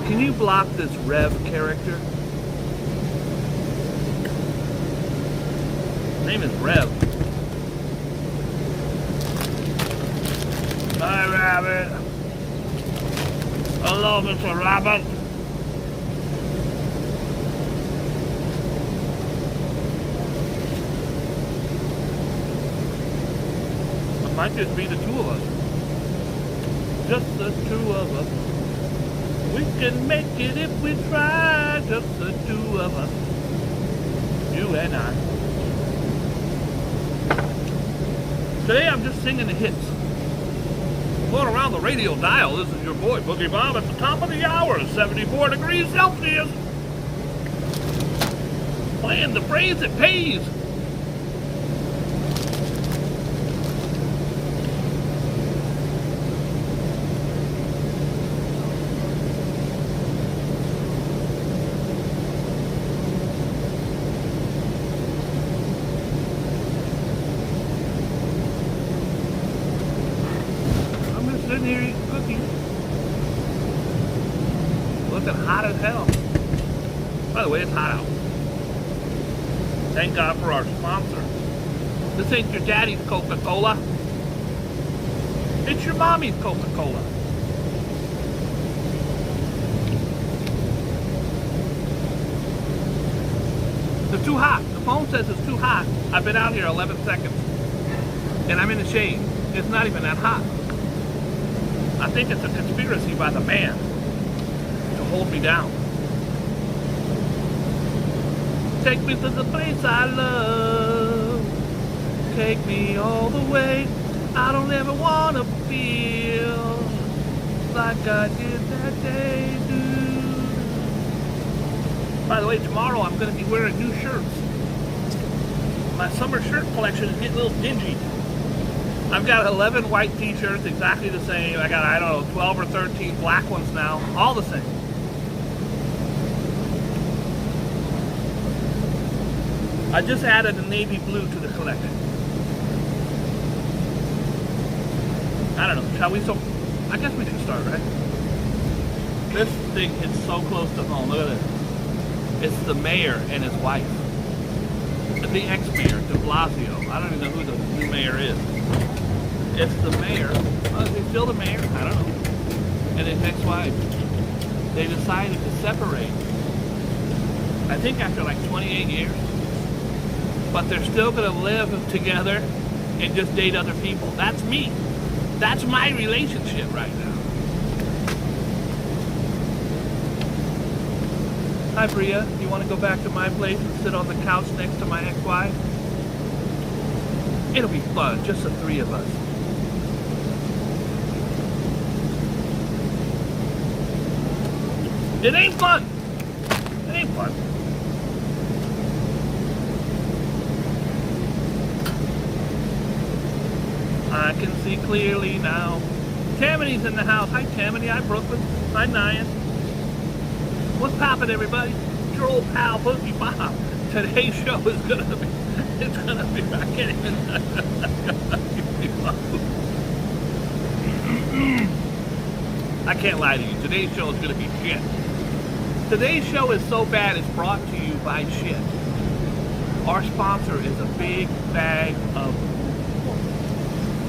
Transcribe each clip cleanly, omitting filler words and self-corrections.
Can you block this Rev character? His name is Rev. Hi, Rabbit. Hello, Mr. Rabbit. It might just be the two of us. Just the two of us. We can make it if we try. Just the two of us. You and I. Today I'm just singing the hits. Going around the radio dial, this is your boy, Boogie Bob, at the top of the hour, 74 degrees Celsius. Playing the phrase that pays. Sitting here eating cookies. Looking hot as hell. By the way, it's hot out. Thank God for our sponsor. This ain't your daddy's Coca-Cola. It's your mommy's Coca-Cola. It's too hot. The phone says it's too hot. I've been out here 11 seconds. And I'm in the shade. It's not even that hot. I think it's a conspiracy by the man to hold me down. Take me to the place I love. Take me all the way. I don't ever want to feel like I did that day. By the way, tomorrow I'm going to be wearing new shirts. My summer shirt collection is getting a little dingy. I've got 11 white t-shirts, exactly the same. I got, I don't know, 12 or 13 black ones now, all the same. I just added a navy blue to the collection. I don't know, shall we? So, I guess we should start, right? This thing is so close to home, look at this. It's the mayor and his wife. The ex-mayor, de Blasio. I don't even know who the new mayor is. It's the mayor. Oh, is he still the mayor? I don't know. And his ex-wife. They decided to separate. I think after like 28 years. But they're still going to live together and just date other people. That's me. That's my relationship right now. Hi, Bria. You want to go back to my place and sit on the couch next to my ex-wife? It'll be fun, just the three of us. It ain't fun. It ain't fun. I can see clearly now. Tammany's in the house. Hi, Tammany. Hi, Brooklyn. Hi, Nyan. What's poppin', everybody? It's your old pal, Boogie Bob. Today's show is gonna be, it's gonna be, I can't even, I can't lie to you. Today's show is gonna be shit. Today's show is so bad it's brought to you by shit. Our sponsor is a big bag of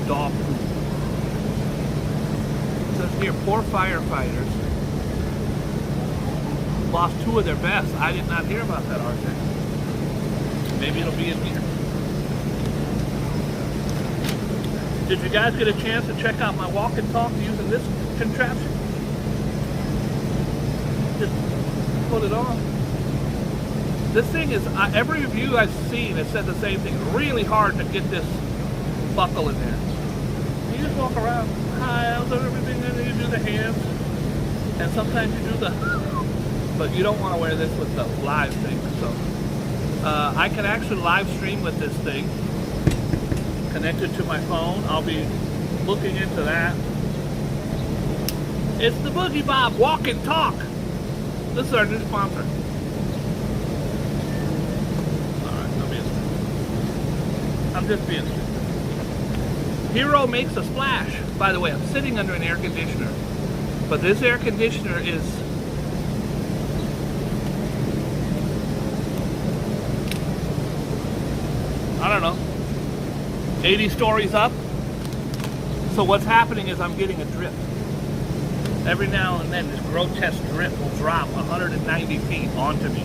dog food. It says here, poor firefighters lost 2 of their best. I did not hear about that, RJ. Maybe it'll be in here. Did you guys get a chance to check out my walk and talk using this contraption? Just put it on. This thing is, every review I've seen has said the same thing. It's really hard to get this buckle in there. You just walk around. Hi, how's everything? And you do the hands. And sometimes you do the... But you don't want to wear this with the live thing. So I can actually live stream with this thing. Connected to my phone. I'll be looking into that. It's the Boogie Bob Walk and Talk. This is our new sponsor. Alright, I'm just being stupid. Hero makes a splash. By the way, I'm sitting under an air conditioner. But this air conditioner is 80 stories up. So what's happening is I'm getting a drip. Every now and then this grotesque drip will drop 190 feet onto me.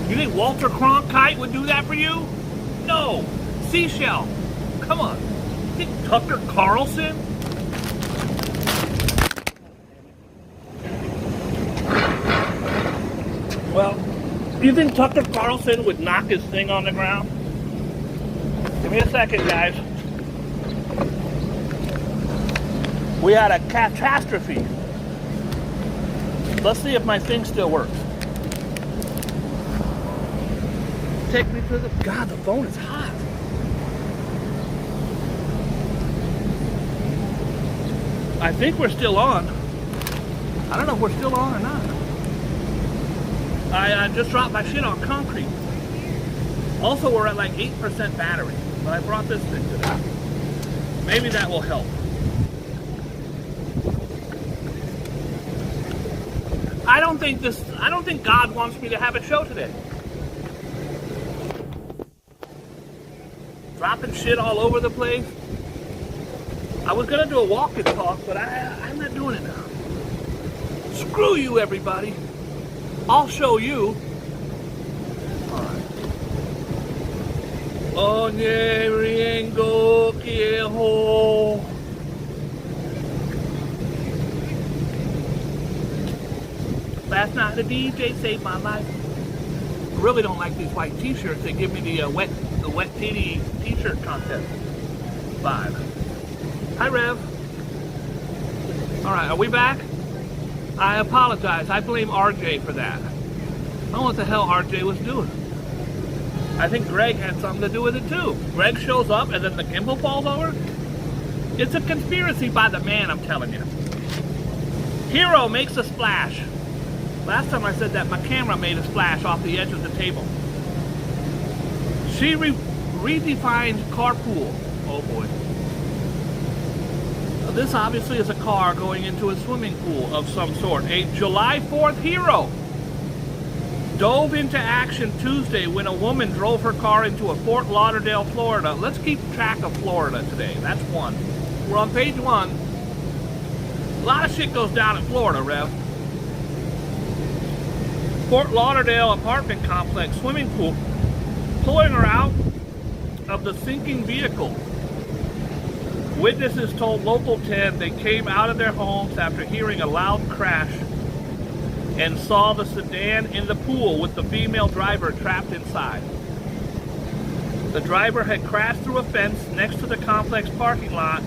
You think Walter Cronkite would do that for you? No. Seashell. Come on. You think Tucker Carlson? Well, do you think Tucker Carlson would knock his thing on the ground? Give me a second, guys. We had a catastrophe. Let's see if my thing still works. Take me to the... God, the phone is hot. I think we're still on. I don't know if we're still on or not. I just dropped my shit on concrete. Also, we're at like 8% battery. But I brought this thing today. Maybe that will help. I don't think God wants me to have a show today. Dropping shit all over the place. I was gonna do a walk and talk, but I'm not doing it now. Screw you, everybody. I'll show you. Alright. Onye riengo kieho. Last night the DJ saved my life. I really don't like these white t-shirts. They give me the wet titty t-shirt contest vibe. Hi, Rev. Alright, are we back? I apologize. I blame RJ for that. I don't know what the hell RJ was doing. I think Greg had something to do with it too. Greg shows up and then the gimbal falls over. It's a conspiracy by the man, I'm telling you. Hero makes a splash. Last time I said that, my camera made a splash off the edge of the table. She redefined carpool. Oh boy. This obviously is a car going into a swimming pool of some sort. A July 4th hero dove into action Tuesday when a woman drove her car into a Fort Lauderdale, Florida. Let's keep track of Florida today. That's one. We're on page 1. A lot of shit goes down in Florida, Rev. Fort Lauderdale apartment complex swimming pool, pulling her out of the sinking vehicle. Witnesses told Local 10 they came out of their homes after hearing a loud crash and saw the sedan in the pool with the female driver trapped inside. The driver had crashed through a fence next to the complex parking lot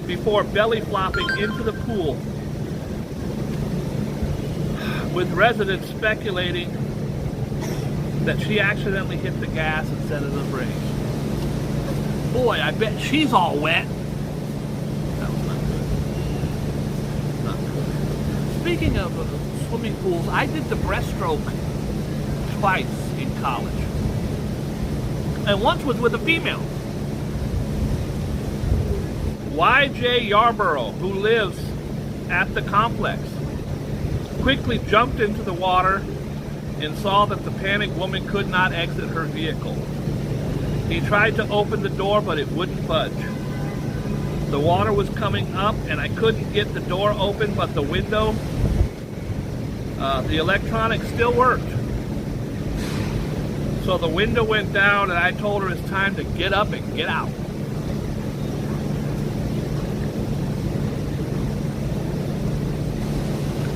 before belly flopping into the pool, with residents speculating that she accidentally hit the gas instead of the brakes. Boy, I bet she's all wet. That was not good. Not good. Speaking of swimming pools, I did the breaststroke twice in college. And once was with a female. YJ Yarborough, who lives at the complex, quickly jumped into the water and saw that the panicked woman could not exit her vehicle. He tried to open the door, but it wouldn't budge. The water was coming up, and I couldn't get the door open, but the window, the electronics still worked. So the window went down, and I told her it's time to get up and get out.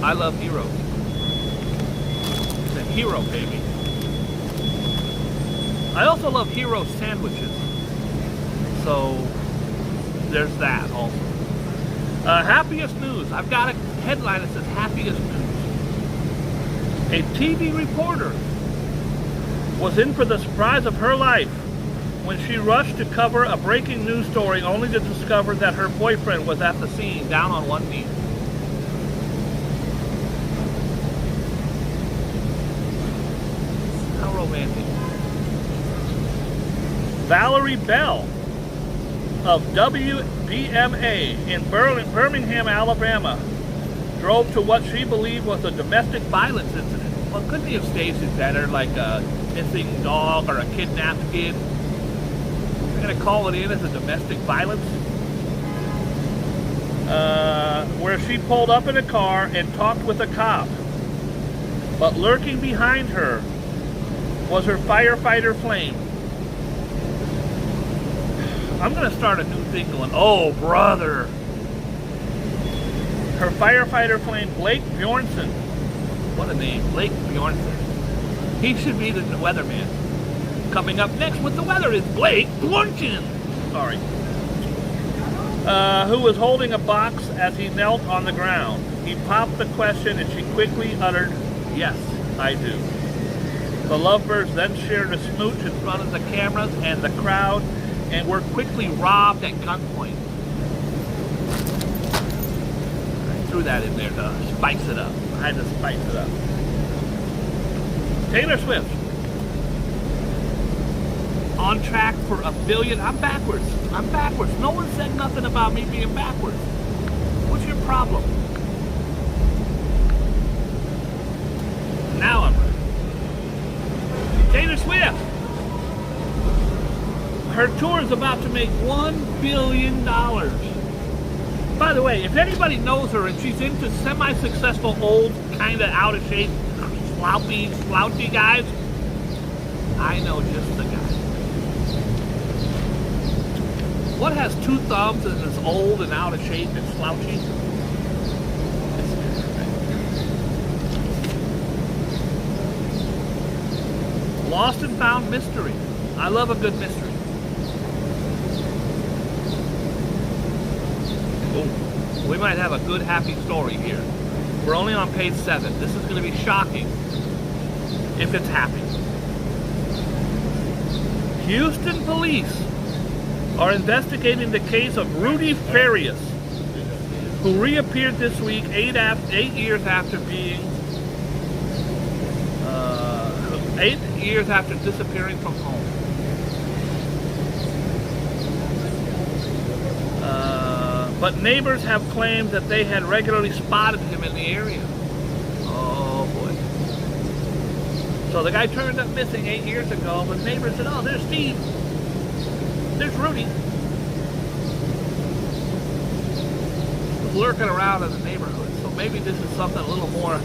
I love heroes. It's a hero, baby. I also love hero sandwiches. So, there's that also. Happiest news. I've got a headline that says happiest news. A TV reporter was in for the surprise of her life when she rushed to cover a breaking news story only to discover that her boyfriend was at the scene down on one knee. How romantic. Valerie Bell of WBMA in Birmingham, Alabama, drove to what she believed was a domestic violence incident. Well, couldn't he have staged it better, like a missing dog or a kidnapped kid? going to call it in as a domestic violence. Where she pulled up in a car and talked with a cop. But lurking behind her was her firefighter flame. I'm going to start a new thing going, oh, brother. Her firefighter flame, Blake Bjornson. What a name, Blake Bjornson. He should be the weatherman. Coming up next with the weather is Blake Bjornson. Sorry. Who was holding a box as he knelt on the ground. He popped the question and she quickly uttered, yes, I do. The lovebirds then shared a smooch in front of the cameras and the crowd and were quickly robbed at gunpoint. I threw that in there to spice it up. I had to spice it up. Taylor Swift. On track for $1 billion. I'm backwards. No one said nothing about me being backwards. What's your problem? Now I'm ready. Taylor Swift. Her tour is about to make $1 billion. By the way, if anybody knows her and she's into semi-successful, old, kind of out of shape, slouchy guys, I know just the guy. What has two thumbs and is old and out of shape and slouchy? Lost and found mystery. I love a good mystery. Ooh, we might have a good happy story here. We're only on page 7. This is going to be shocking if it's happy. Houston police are investigating the case of Rudy Farias, who reappeared this week 8 years after disappearing from home. But neighbors have claimed that they had regularly spotted him in the area. Oh boy. So the guy turned up missing 8 years ago, but neighbors said, oh, there's Steve. There's Rudy. Lurking around in the neighborhood. So maybe this is something a little more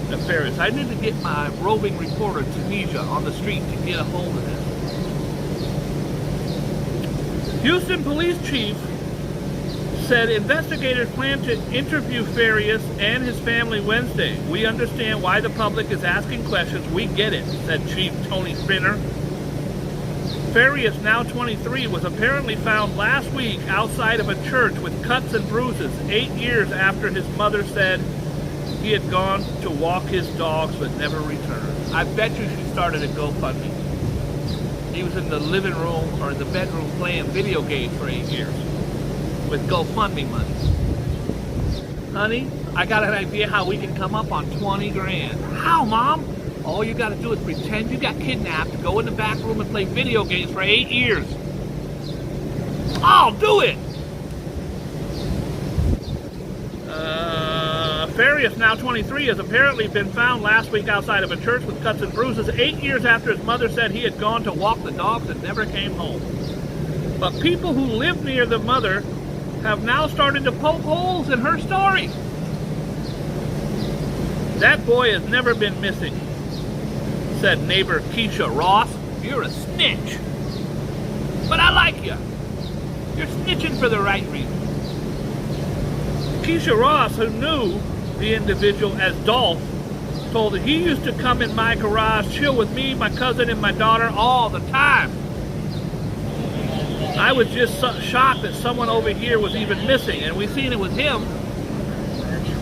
nefarious. I need to get my roving reporter, Tunisia, on the street to get a hold of this. Houston police chief said investigators plan to interview Farias and his family Wednesday. We understand why the public is asking questions. We get it, said Chief Tony Spinner. Farias, now 23, was apparently found last week outside of a church with cuts and bruises 8 years after his mother said he had gone to walk his dogs but never returned. I bet you she started a GoFundMe. He was in the living room or in the bedroom playing video games for 8 years with GoFundMe money. Honey, I got an idea how we can come up on 20 grand. How, Mom? All you got to do is pretend you got kidnapped, go in the back room and play video games for 8 years. I'll do it! Farias, now 23, has apparently been found last week outside of a church with cuts and bruises 8 years after his mother said he had gone to walk the dogs and never came home. But people who live near the mother have now started to poke holes in her story. That boy has never been missing, said neighbor Keisha Ross. You're a snitch. But I like you. You're snitching for the right reason. Keisha Ross, who knew the individual as Dolph, told that he used to come in my garage, chill with me, my cousin, and my daughter all the time. I was just shocked that someone over here was even missing, and we seen it with him.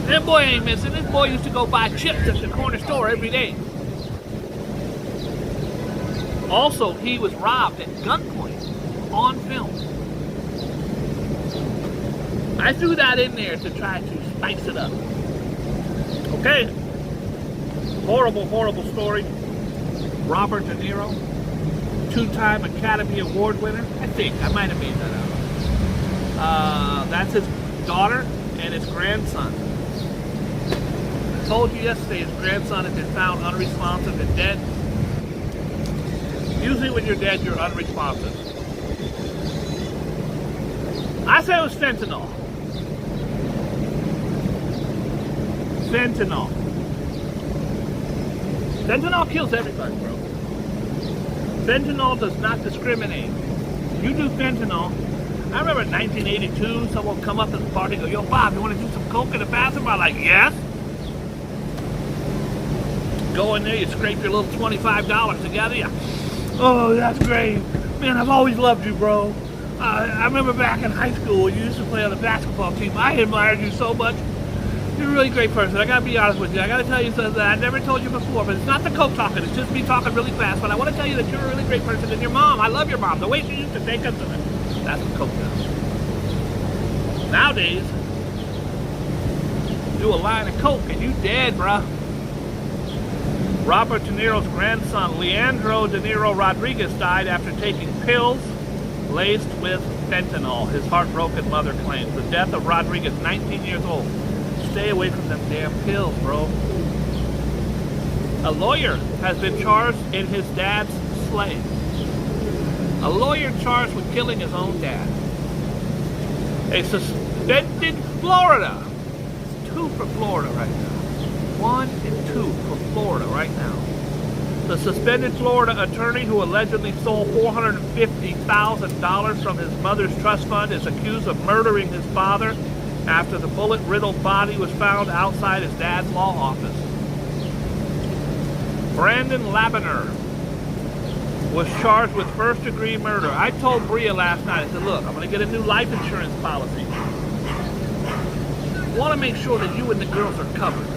That boy ain't missing. This boy used to go buy chips at the corner store every day. Also, he was robbed at gunpoint on film. I threw that in there to try to spice it up. Okay. Horrible, horrible story. Robert De Niro, 2-time Academy Award winner. I think. I might have made that up. That's his daughter and his grandson. I told you yesterday his grandson had been found unresponsive and dead. Usually when you're dead, you're unresponsive. I say it was fentanyl. Fentanyl. Fentanyl kills everybody, bro. Fentanyl does not discriminate. You do fentanyl. I remember in 1982, someone come up at the party and go, yo, Bob, you want to do some coke in the bathroom? I'm like, yes. Go in there, you scrape your little $25 together. You, oh, that's great. Man, I've always loved you, bro. I remember back in high school, you used to play on the basketball team. I admired you so much. You're a really great person. I gotta be honest with you. I gotta tell you something that I never told you before, but it's not the coke talking. It's just me talking really fast. But I want to tell you that you're a really great person. And your mom, I love your mom. The way she used to take us to it. That's what coke does. Nowadays, do a line of coke and you dead, bruh. Robert De Niro's grandson, Leandro De Niro Rodriguez, died after taking pills laced with fentanyl. His heartbroken mother claims. The death of Rodriguez, 19 years old. Stay away from them damn pills, bro. A lawyer has been charged in his dad's slaying. A lawyer charged with killing his own dad. A suspended Florida. 2 for Florida right now. 1 and 2 for Florida right now. The suspended Florida attorney who allegedly stole $450,000 from his mother's trust fund is accused of murdering his father after the bullet-riddled body was found outside his dad's law office. Brandon Labiner was charged with first-degree murder. I told Bria last night, I said, look, I'm going to get a new life insurance policy. I want to make sure that you and the girls are covered.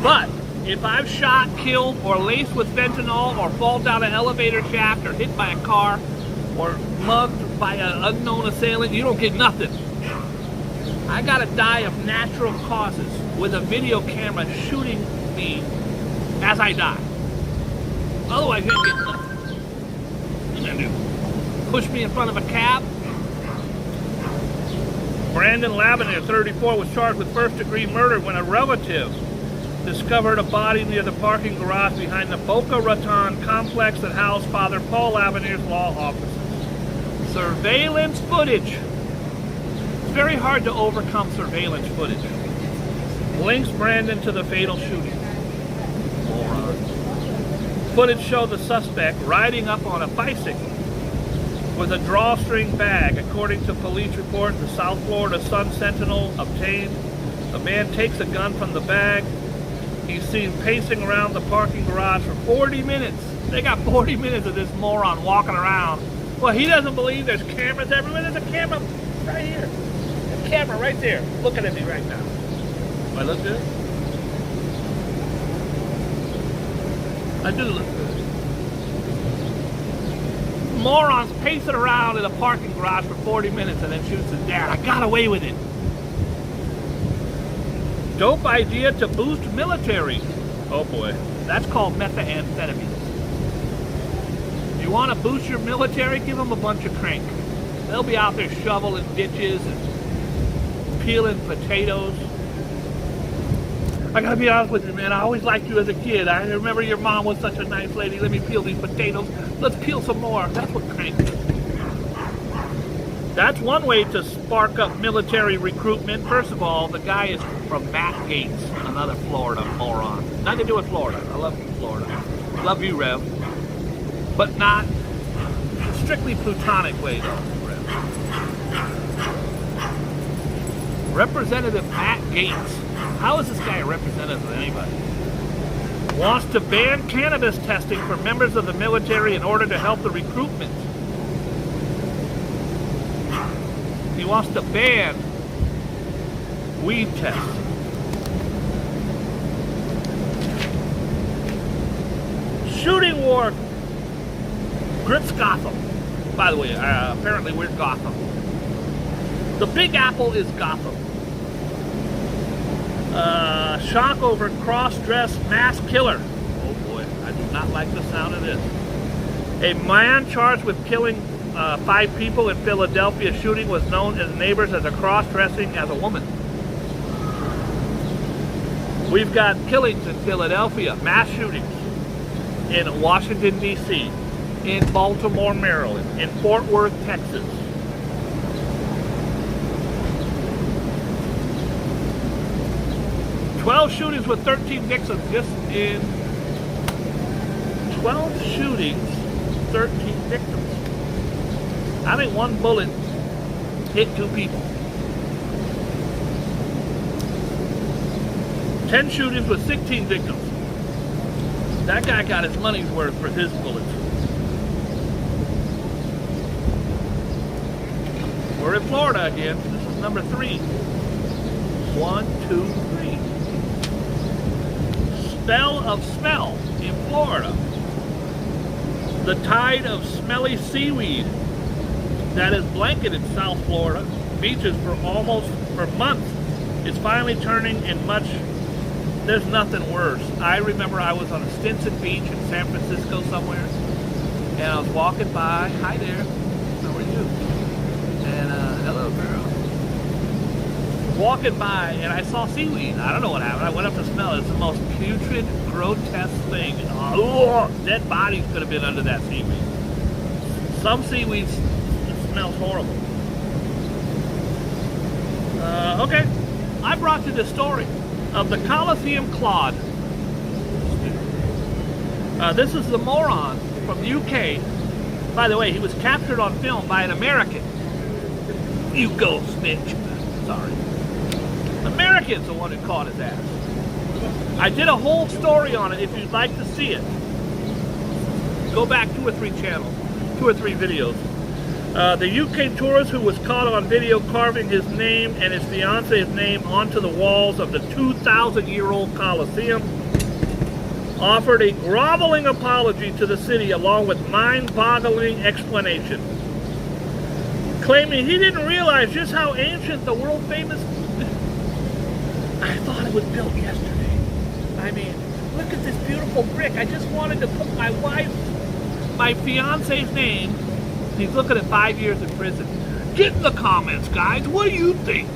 But if I've shot, killed, or laced with fentanyl, or fall down an elevator shaft, or hit by a car, or mugged by an unknown assailant, you don't get nothing. I gotta die of natural causes with a video camera shooting me as I die. Otherwise, you don't get nothing. What you gonna do? Push me in front of a cab? Brandon Labiner, 34, was charged with first-degree murder when a relative discovered a body near the parking garage behind the Boca Raton complex that housed Father Paul Labiner's law offices. Surveillance footage. It's very hard to overcome surveillance footage. Links Brandon to the fatal shooting. Moron. Footage showed the suspect riding up on a bicycle with a drawstring bag. According to police report, the South Florida Sun Sentinel obtained. The man takes a gun from the bag. He's seen pacing around the parking garage for 40 minutes. They got 40 minutes of this moron walking around. Well, he doesn't believe there's cameras everywhere. There's a camera right here. A camera right there looking at me right now. Do I look good? I do look good. Morons pacing around in a parking garage for 40 minutes and then shoots his dad. I got away with it. Dope idea to boost military. Oh boy, that's called methamphetamine. You want to boost your military? Give them a bunch of crank. They'll be out there shoveling ditches and peeling potatoes. I gotta be honest with you, man. I always liked you as a kid. I remember your mom was such a nice lady. Let me peel these potatoes. Let's peel some more. That's what crank is. That's one way to spark up military recruitment. First of all, the guy is from Matt Gates, another Florida moron. Nothing to do with Florida. I love Florida. Love you, Rev. But not strictly plutonic way, though, Rev. Representative Matt Gates. How is this guy a representative of anybody? Wants to ban cannabis testing for members of the military in order to help the recruitment. He wants to ban weed tests. Shooting war grips Gotham. By the way, apparently we're Gotham. The Big Apple is Gotham. Shock over cross-dressed mass killer. Oh boy, I do not like the sound of this. A man charged with killing 5 people in Philadelphia shooting was known as neighbors as a cross-dressing as a woman. We've got killings in Philadelphia, mass shootings in Washington, D.C., in Baltimore, Maryland, in Fort Worth, Texas. 12 shootings with 13 victims. Just in 12 shootings, 13 victims. I think one bullet hit 2 people. 10 shootings with 16 victims. That guy got his money's worth for his bullets. We're in Florida again. This is number 3. 1, 2, 3. Spell of smell in Florida. The tide of smelly seaweed that has blanketed South Florida beaches for months is finally turning in much. There's nothing worse. I remember I was on a Stinson Beach in San Francisco somewhere, and I was walking by. Hi there. How are you? And hello, girl. Walking by, and I saw seaweed. I don't know what happened. I went up to smell it. It's the most putrid, grotesque thing. Dead bodies could have been under that seaweed. Some seaweed smells horrible. Okay, I brought you the story of the Colosseum Claude. This is the moron from the UK. By the way, he was captured on film by an American. You go, snitch. Sorry. American's the one who caught his ass. I did a whole story on it if you'd like to see it. Go back 2 or 3 channels, 2 or 3 videos. The UK tourist who was caught on video carving his name and his fiance's name onto the walls of the 2,000-year-old Colosseum offered a groveling apology to the city along with mind-boggling explanation, claiming he didn't realize just how ancient the world-famous... I thought it was built yesterday. I mean, look at this beautiful brick. I just wanted to put my fiance's name. He's looking at 5 years in prison. Get in the comments, guys. What do you think?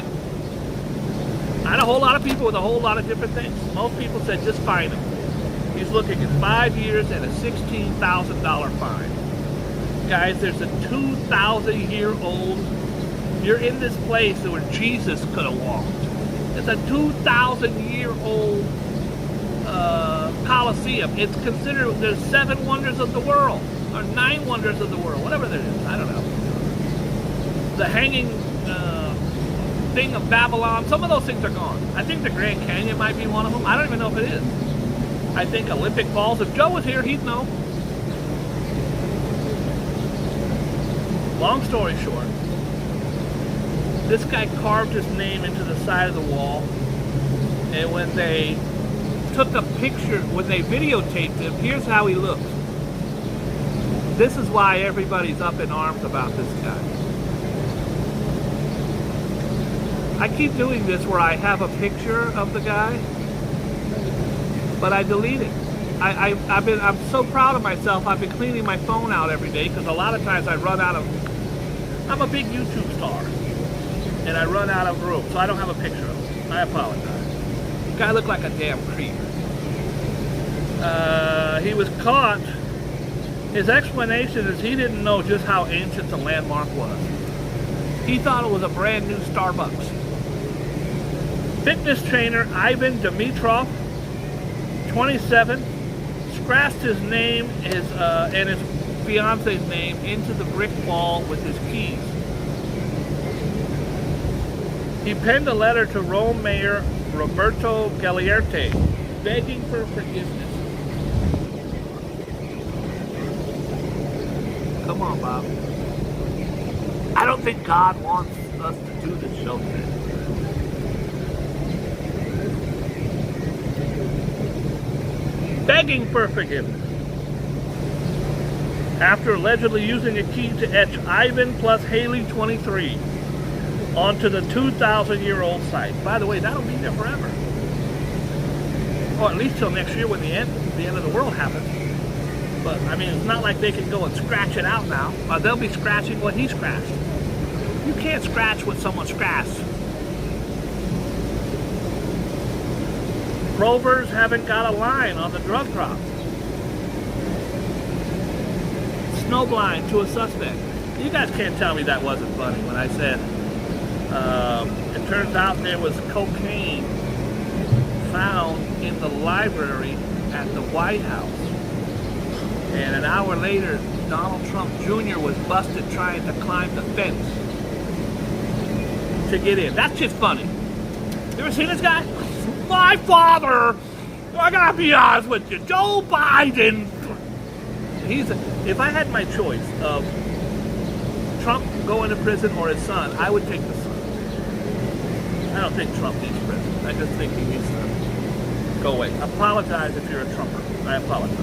I had a whole lot of people with a whole lot of different things. Most people said just fine him. He's looking at 5 years and a $16,000 fine. Guys, there's a 2,000-year-old. You're in this place where Jesus could have walked. It's a 2,000-year-old Colosseum. It's considered, there's 7 wonders of the world, or 9 wonders of the world, whatever there is, I don't know. The hanging thing of Babylon, some of those things are gone. I think the Grand Canyon might be one of them. I don't even know if it is. I think Olympic Falls, if Joe was here, he'd know. Long story short, this guy carved his name into the side of the wall, and when they took a picture, when they videotaped him, here's how he looked. This is why everybody's up in arms about this guy. I keep doing this where I have a picture of the guy, but I delete it. I'm so proud of myself. I've been cleaning my phone out every day because a lot of times I run out of, I'm a big YouTube star, and I run out of room, so I don't have a picture of him. I apologize. The guy looked like a damn creep. He was caught. His explanation is he didn't know just how ancient the landmark was. He thought it was a brand new Starbucks. Fitness trainer Ivan Dimitrov, 27, scratched his name and his fiance's name into the brick wall with his keys. He penned a letter to Rome Mayor Roberto Gagliardi, begging for forgiveness. Come on, Bob. I don't think God wants us to do this show today. Begging for forgiveness. After allegedly using a key to etch Ivan plus Haley 23 onto the 2,000-year-old site. By the way, that'll be there forever. Or at least till next year when the end of the world happens. But, I mean, it's not like they can go and scratch it out now. They'll be scratching what he scratched. You can't scratch what someone scratched. Rovers haven't got a line on the drug crop. Snowblind to a suspect. You guys can't tell me that wasn't funny when I said it turns out there was cocaine found in the library at the White House. And an hour later, Donald Trump Jr. was busted trying to climb the fence to get in. That's just funny. You ever seen this guy? My father, I gotta be honest with you, Joe Biden. If I had my choice of Trump going to prison or his son, I would take the son. I don't think Trump needs prison. I just think he needs to go away. Apologize if you're a Trumper. I apologize.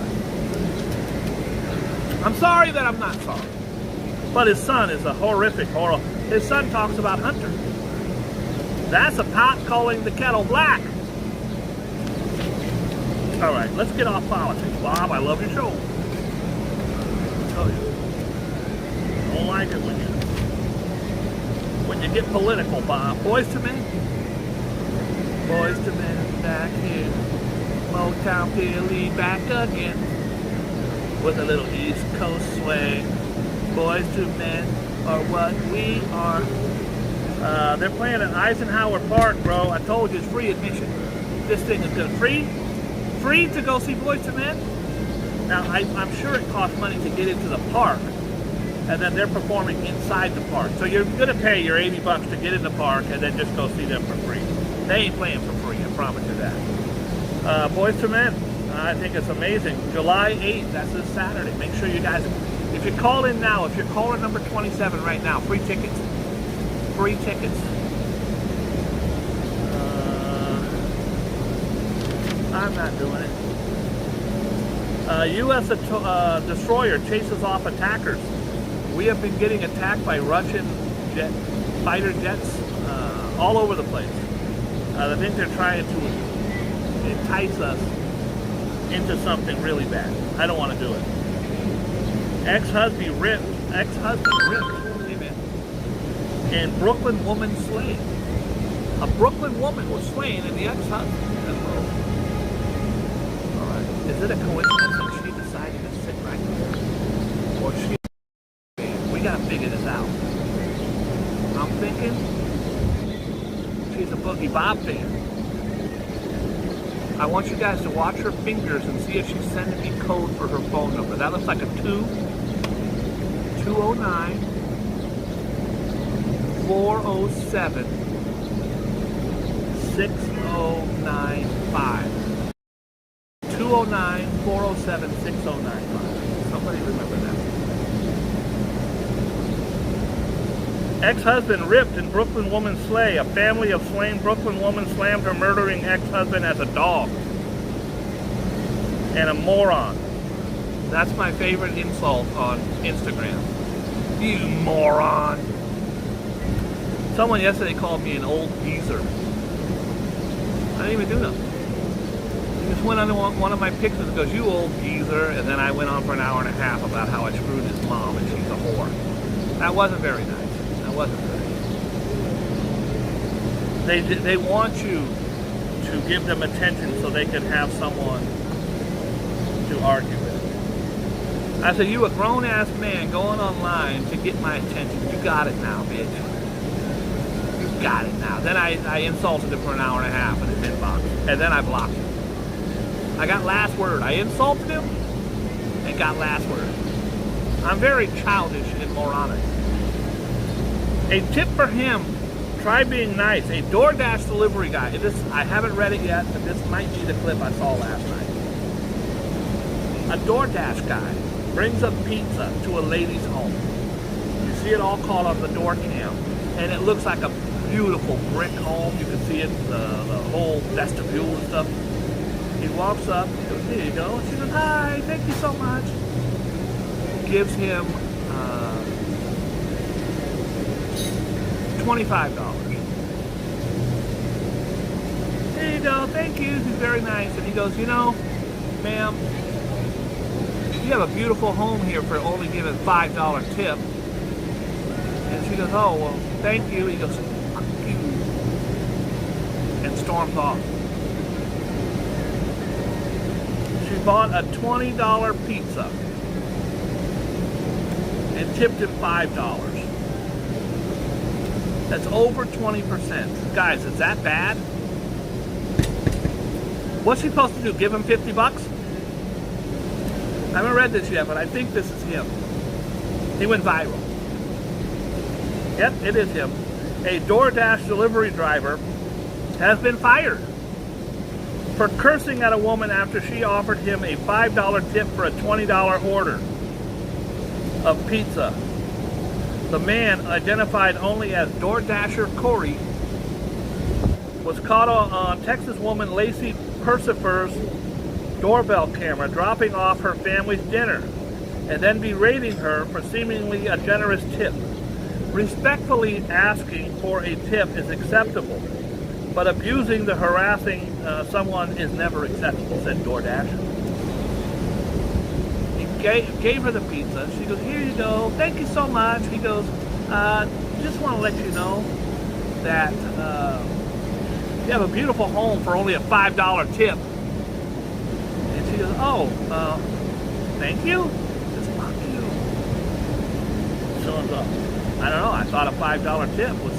I'm sorry that I'm not sorry. But his son is a horrific. His son talks about Hunter. That's a pot calling the kettle black. All right, let's get off politics. Bob, I love your show. I tell you. I don't like it when you get political, Bob. Boys to Men. Boys to Men back here. Motown Philly back again. With a little East Coast sway. Boys to Men are what we are. They're playing at Eisenhower Park, bro. I told you it's free admission. This thing is good. Free to go see Boys to Men. Now, I'm sure it costs money to get into the park. And then they're performing inside the park. So you're going to pay your $80 to get in the park and then just go see them for free. They ain't playing for free, I promise you that. Boys to Men. I think it's amazing. July 8th, that's this Saturday. Make sure you guys, if you call in now, if you're calling number 27 right now, free tickets. Free tickets. I'm not doing it. U.S. destroyer chases off attackers. We have been getting attacked by Russian fighter jets all over the place. I think they're trying to entice us into something really bad. I don't want to do it. Ex-husband ripped. Amen. And Brooklyn woman slain. A Brooklyn woman was slain and the ex-husband. All right. Is it a coincidence that she decided to sit right there? Or she... We gotta figure this out. I'm thinking she's a Boogie Bob fan. I want you guys to watch her fingers and see if she's sending me code for her phone number. That looks like a 209 407 6095. 209 407 6095. Somebody remember that. Ex-husband ripped and Brooklyn woman slay. A family of slain Brooklyn woman slammed her murdering ex-husband as a dog. And a moron. That's my favorite insult on Instagram. You moron. Someone yesterday called me an old geezer. I didn't even do nothing. He just went on one of my pictures and goes, you old geezer. And then I went on for an hour and a half about how I screwed his mom and she's a whore. That wasn't very nice. Wasn't good. They want you to give them attention so they can have someone to argue with. I said, you a grown-ass man going online to get my attention. You got it now, bitch. You got it now. Then I insulted him for an hour and a half in his inbox. And then I blocked him. I got last word. I insulted him and got last word. I'm very childish and moronic. A tip for him, try being nice. A DoorDash delivery guy. I haven't read it yet, but this might be the clip I saw last night. A DoorDash guy brings up pizza to a lady's home. You see it all caught on the door cam. And it looks like a beautiful brick home. You can see it, the whole vestibule and stuff. He walks up, he goes, here you go. She goes, hi, thank you so much. Gives him $25. There you go, thank you. He's very nice. And he goes, you know, ma'am, you have a beautiful home here for only giving $5 tip. And she goes, oh, well, thank you. He goes, fuck you. And storms off. She bought a $20 pizza and tipped him $5. That's over 20%. Guys, is that bad? What's she supposed to do? Give him 50 bucks? I haven't read this yet, but I think this is him. He went viral. Yep, it is him. A DoorDash delivery driver has been fired for cursing at a woman after she offered him a $5 tip for a $20 order of pizza. The man, identified only as DoorDasher Corey, was caught on Texas woman Lacey Persifer's doorbell camera dropping off her family's dinner and then berating her for seemingly a generous tip. Respectfully asking for a tip is acceptable, but abusing the harassing someone is never acceptable, said DoorDash. He gave her the pizza. She goes, here you go. Thank you so much. He goes, just want to let you know that you have a beautiful home for only a $5 tip. And she goes, oh, thank you? Just fuck you. So I don't know, I thought a $5 tip was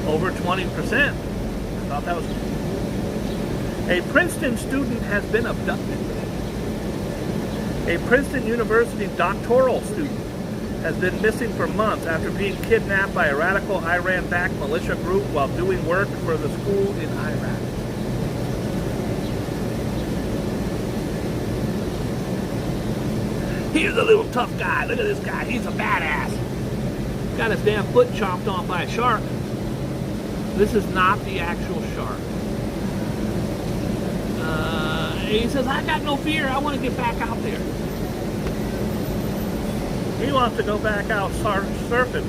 over 20%. I thought that was... A Princeton student has been abducted. A Princeton University doctoral student has been missing for months after being kidnapped by a radical Iran-backed militia group while doing work for the school in Iraq. Here's a little tough guy. Look at this guy. He's a badass. Got his damn foot chomped off by a shark. This is not the actual shark. He says, I got no fear. I want to get back out there. He wants to go back out surfing.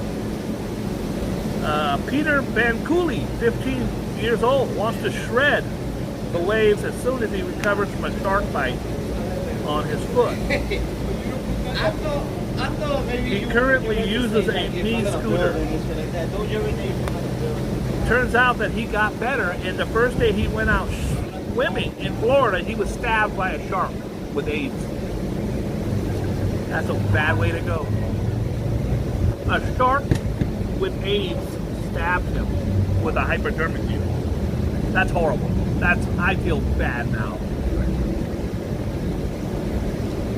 Peter Van Cooley, 15 years old, wants to shred the waves as soon as he recovers from a shark bite on his foot. He currently uses a knee scooter. Turns out that he got better, and the first day he went out swimming in Florida, he was stabbed by a shark with AIDS. That's a bad way to go. A shark with AIDS stabbed him with a hypodermic needle. That's horrible. I feel bad now.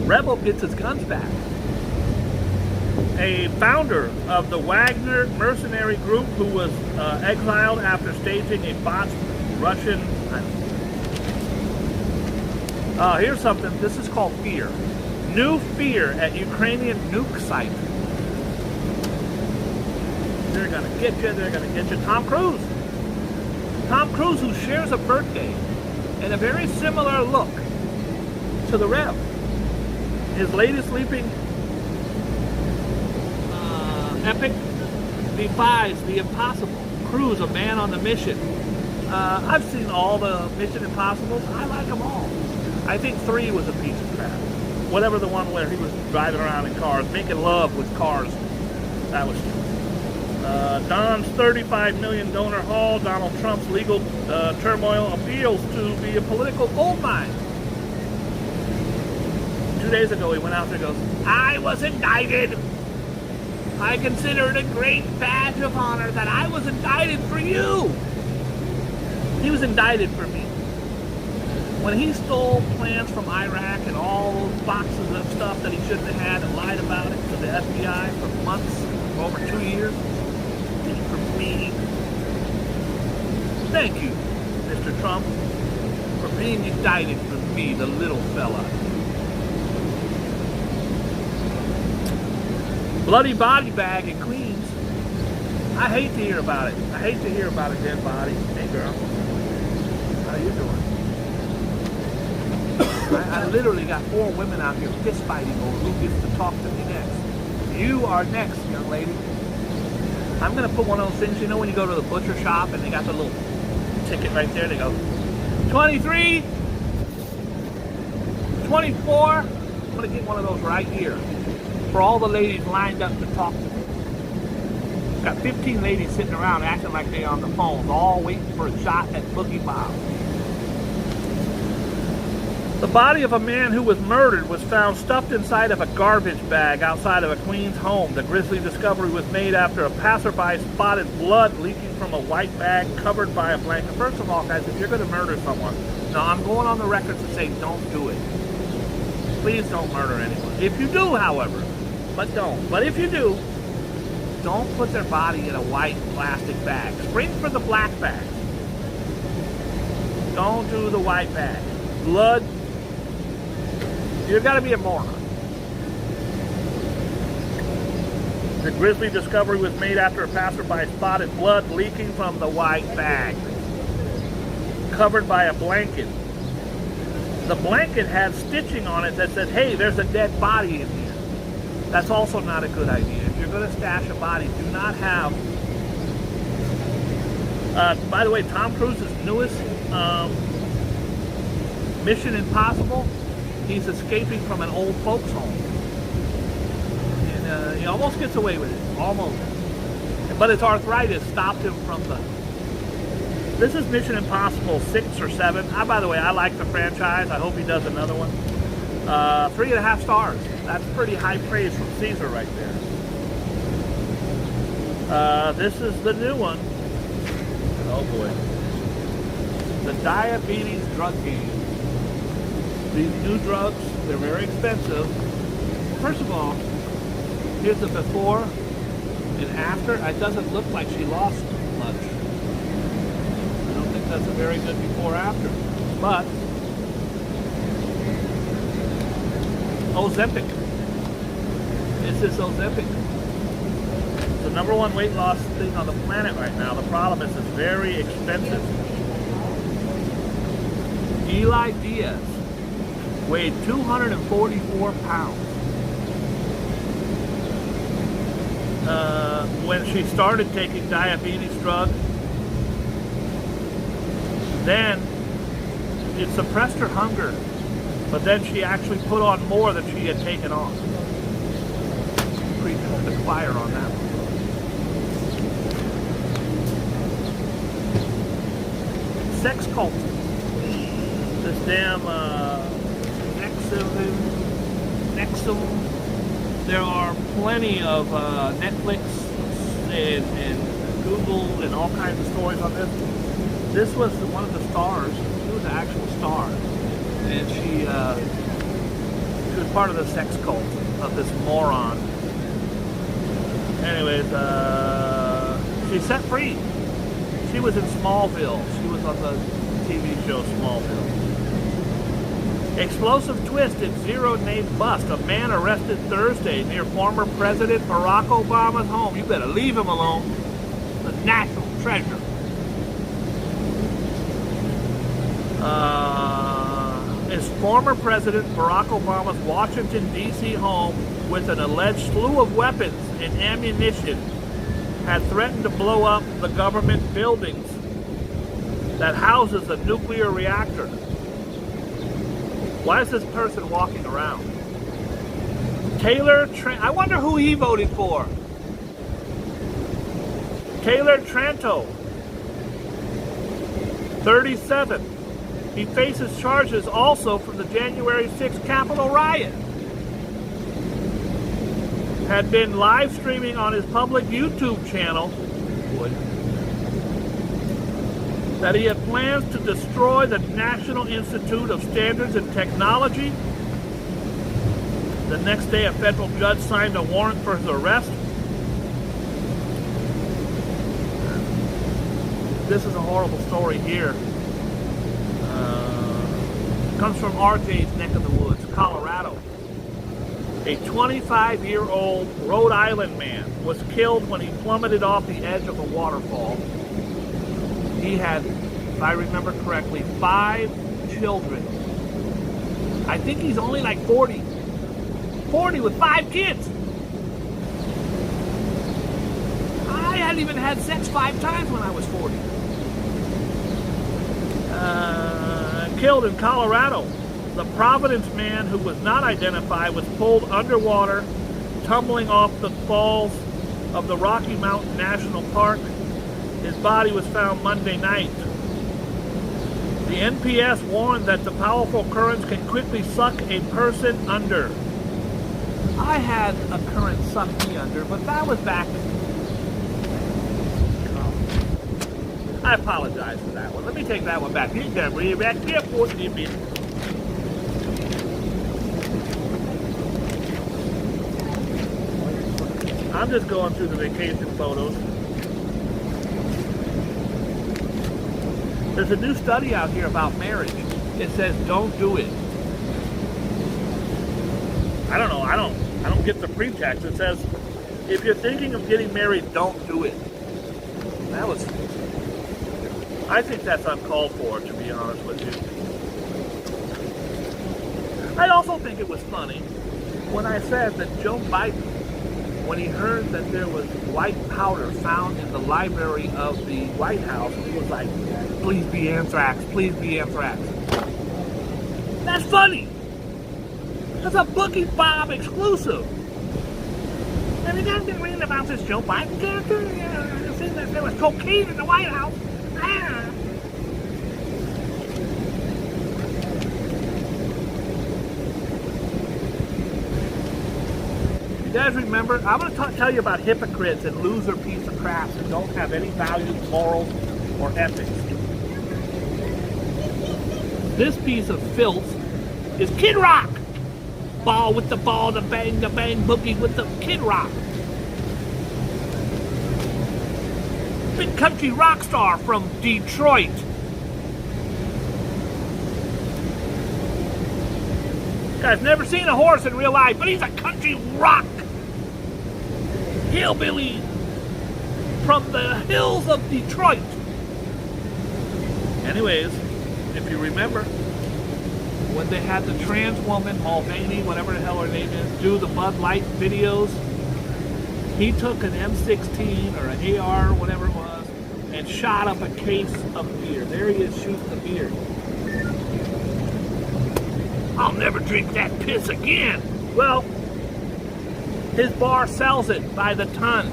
Rebel gets his guns back. A founder of the Wagner mercenary group who was exiled after staging a botched Russian... here's something. This is called fear. New fear at Ukrainian nuke site. They're going to get you. They're going to get you. Tom Cruise. Tom Cruise, who shares a birthday and a very similar look to the Rev. His latest leaping epic defies the impossible. Cruise, a man on the mission. I've seen all the Mission Impossibles. I like them all. I think 3 was a piece of crap. Whatever the one where he was driving around in cars, making love with cars. That was Don's $35 million donor haul. Donald Trump's legal turmoil appeals to be a political gold mine. 2 days ago, he went out there and goes, I was indicted. I consider it a great badge of honor that I was indicted for you. He was indicted for me. When he stole plans from Iraq and all those boxes of stuff that he shouldn't have had and lied about it to the FBI for months, for over 2 years, for me. Thank you, Mr. Trump, for being indicted for me, the little fella. Bloody body bag in Queens. I hate to hear about it. I hate to hear about a dead body. Hey girl, how you doing? I literally got 4 women out here fist fighting over who gets to talk to me next. You are next, young lady. I'm gonna put one of those things, you know when you go to the butcher shop and they got the little ticket right there, they go 23, 24. I'm gonna get one of those right here for all the ladies lined up to talk to me. Got 15 ladies sitting around acting like they on the phone, all waiting for a shot at Boogie Bob. The body of a man who was murdered was found stuffed inside of a garbage bag outside of a Queens home. The grisly discovery was made after a passerby spotted blood leaking from a white bag covered by a blanket. First of all, guys, if you're going to murder someone, now I'm going on the record to say don't do it. Please don't murder anyone. If you do, however, but don't. But if you do, don't put their body in a white plastic bag. Spring for the black bag. Don't do the white bag. Blood. You've got to be a moron. The grisly discovery was made after a passerby spotted blood leaking from the white bag, covered by a blanket. The blanket had stitching on it that said, hey, there's a dead body in here. That's also not a good idea. If you're going to stash a body, do not have... by the way, Tom Cruise's newest Mission Impossible, he's escaping from an old folks home. And he almost gets away with it. Almost. But his arthritis stopped him from the... This is Mission Impossible 6 or 7. By the way, I like the franchise. I hope he does another one. 3.5 stars. That's pretty high praise from Caesar right there. This is the new one. Oh boy. The diabetes drug game. These new drugs, they're very expensive. First of all, here's the before and after. It doesn't look like she lost much. I don't think that's a very good before-after. But Ozempic. This is Ozempic. The #1 weight loss thing on the planet right now. The problem is it's very expensive. Eli Diaz weighed 244 pounds. When she started taking diabetes drug, then it suppressed her hunger, but then she actually put on more than she had taken on. Pretty the fire on that one. Sex cult. This damn Nexum. There are plenty of Netflix and Google and all kinds of stories on this. This was one of the stars. She was an actual star, and she was part of the sex cult of this moron. Anyways, she's set free. She was in Smallville. She was on the TV show Smallville. Explosive twist in zero-name bust. A man arrested Thursday near former President Barack Obama's home. You better leave him alone. The national treasure. Is former President Barack Obama's Washington, D.C. home with an alleged slew of weapons and ammunition had threatened to blow up the government buildings that houses a nuclear reactor. Why is this person walking around? I wonder who he voted for. Taylor Tranto, 37. He faces charges also from the January 6th Capitol riot. Had been live streaming on his public YouTube channel that he had plans to destroy the National Institute of Standards and Technology. The next day, a federal judge signed a warrant for his arrest. This is a horrible story here. Comes from RJ's neck of the woods, Colorado. A 25-year-old Rhode Island man was killed when he plummeted off the edge of a waterfall. He had, if I remember correctly, 5 children. I think he's only like 40. 40 with 5 kids. I hadn't even had sex 5 times when I was 40. Killed in Colorado. The Providence man, who was not identified, was pulled underwater, tumbling off the falls of the Rocky Mountain National Park. His body was found Monday night. The NPS warned that the powerful currents can quickly suck a person under. I had a current suck me under, but that was back. I apologize for that one. Let me take that one back. You got to back here for a minute. I'm just going through the vacation photos. There's a new study out here about marriage. It says don't do it. I don't know. I don't get the pretext. It says if you're thinking of getting married, don't do it. I think that's uncalled for, to be honest with you. I also think it was funny when I said that Joe Biden, when he heard that there was white powder found in the library of the White House, he was like, please be anthrax, please be anthrax. That's funny. That's a Boogie Bob exclusive. And you guys been reading about this Joe Biden character? Saying that there was cocaine in the White House. You guys remember? I'm going to tell you about hypocrites and loser piece of crap who don't have any values, morals, or ethics. This piece of filth is Kid Rock. Ball with the ball, the bang, boogie with the Kid Rock. Big country rock star from Detroit. Guy's never seen a horse in real life, but he's a country rock hillbilly from the hills of Detroit. Anyways, if you remember, when they had the trans woman, Mulvaney, whatever the hell her name is, do the Bud Light videos, he took an M16 or an AR, whatever it was, and shot up a case of beer. There he is shooting the beer. I'll never drink that piss again. Well, his bar sells it by the ton.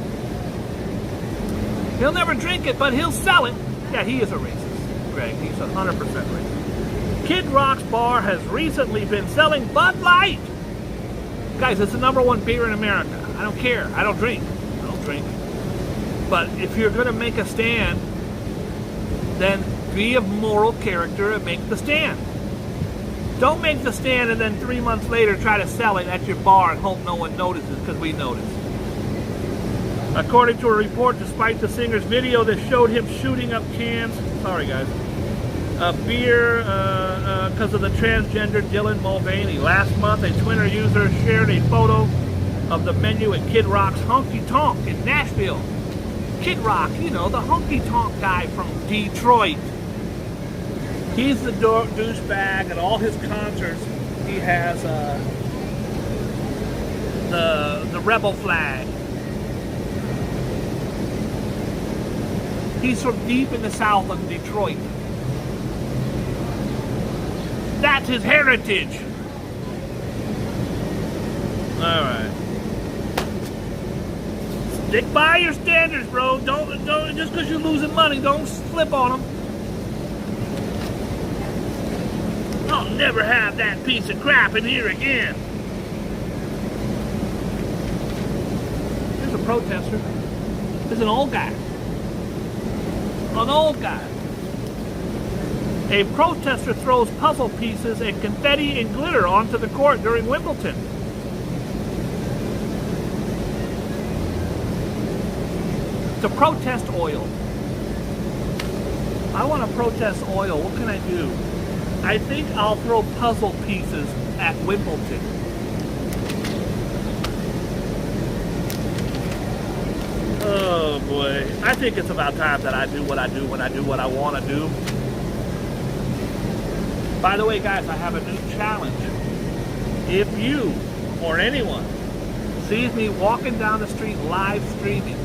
He'll never drink it, but he'll sell it. Yeah, he is a racist, Greg. He's 100% racist. Kid Rock's bar has recently been selling Bud Light. Guys, it's the #1 beer in America. I don't care. I don't drink. But if you're going to make a stand, then be of moral character and make the stand. Don't make the stand and then 3 months later try to sell it at your bar and hope no one notices, because we notice. According to a report, despite the singer's video that showed him shooting up cans, sorry guys, of beer because of the transgender Dylan Mulvaney. Last month, a Twitter user shared a photo of the menu at Kid Rock's Honky Tonk in Nashville. Kid Rock, you know, the honky tonk guy from Detroit. He's the douchebag. At all his concerts, he has the rebel flag. He's from deep in the south of Detroit. That's his heritage. All right. Stick by your standards, bro. Don't just because you're losing money, don't slip on them. I'll never have that piece of crap in here again. Here's a protester. There's an old guy. An old guy. A protester throws puzzle pieces and confetti and glitter onto the court during Wimbledon. To protest oil. I want to protest oil. What can I do? I think I'll throw puzzle pieces at Wimbledon. Oh boy. I think it's about time that I do what I do when I do what I want to do. By the way, guys, I have a new challenge. If you or anyone sees me walking down the street live streaming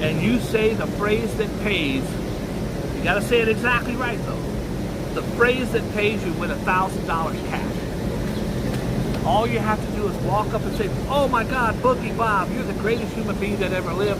and you say the phrase that pays, you got to say it exactly right though. The phrase that pays, you win $1,000 cash. All you have to do is walk up and say, oh my God, Boogie Bob, you're the greatest human being that ever lived.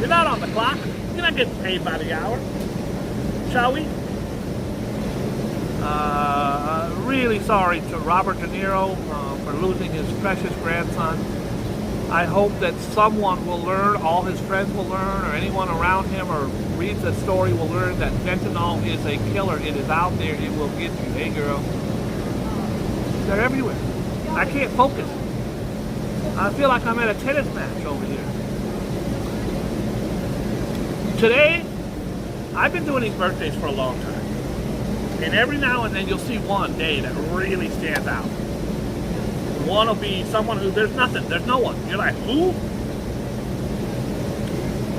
You're not on the clock. You're not getting paid by the hour. Shall we? Really sorry to Robert De Niro for losing his precious grandson. I hope that someone will learn, all his friends will learn, or anyone around him or reads the story will learn that fentanyl is a killer. It is out there. It will get you. Hey, girl. They're everywhere. I can't focus. I feel like I'm at a tennis match over here. Today, I've been doing these birthdays for a long time. And every now and then you'll see one day that really stands out. One will be someone who, there's nothing, there's no one. You're like, who?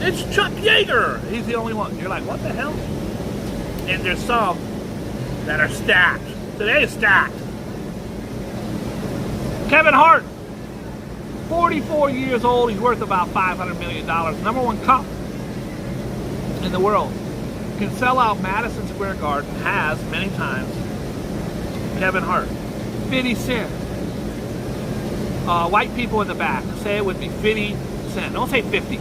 It's Chuck Yeager. He's the only one. You're like, what the hell? And there's some that are stacked. Today is stacked. Kevin Hart, 44 years old. He's worth about $500 million. Number one cop in the world. Can sell out Madison Square Garden, has many times. Kevin Hart. 50 Cent. White people in the back. Say it would be 50 Cent. Don't say 50.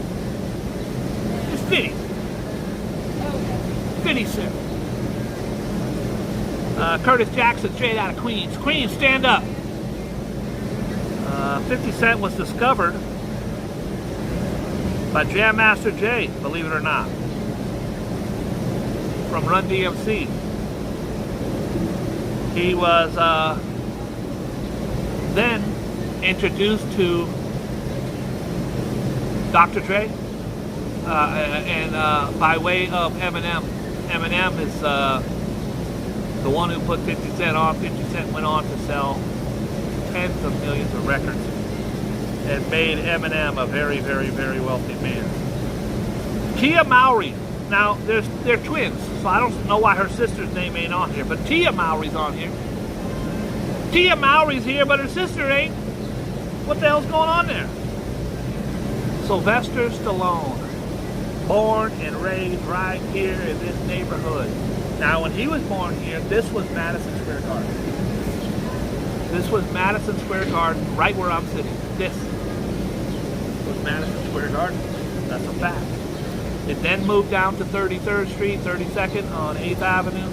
It's 50. 50 Cent. Curtis Jackson, straight out of Queens. Queens, stand up. 50 Cent was discovered by Jam Master Jay, believe it or not, from Run DMC. He was then introduced to Dr. Dre and by way of Eminem. Eminem is the one who put 50 Cent on. 50 Cent went on to sell tens of millions of records and made Eminem a very, very, very wealthy man. Tia Mowry. Now, they're twins, so I don't know why her sister's name ain't on here, but Tia Mowry's on here. Tia Mowry's here, but her sister ain't. What the hell's going on there? Sylvester Stallone, born and raised right here in this neighborhood. Now, when he was born here, this was Madison Square Garden. This was Madison Square Garden, right where I'm sitting. This was Madison Square Garden. That's a fact. It then moved down to 33rd Street, 32nd on 8th Avenue,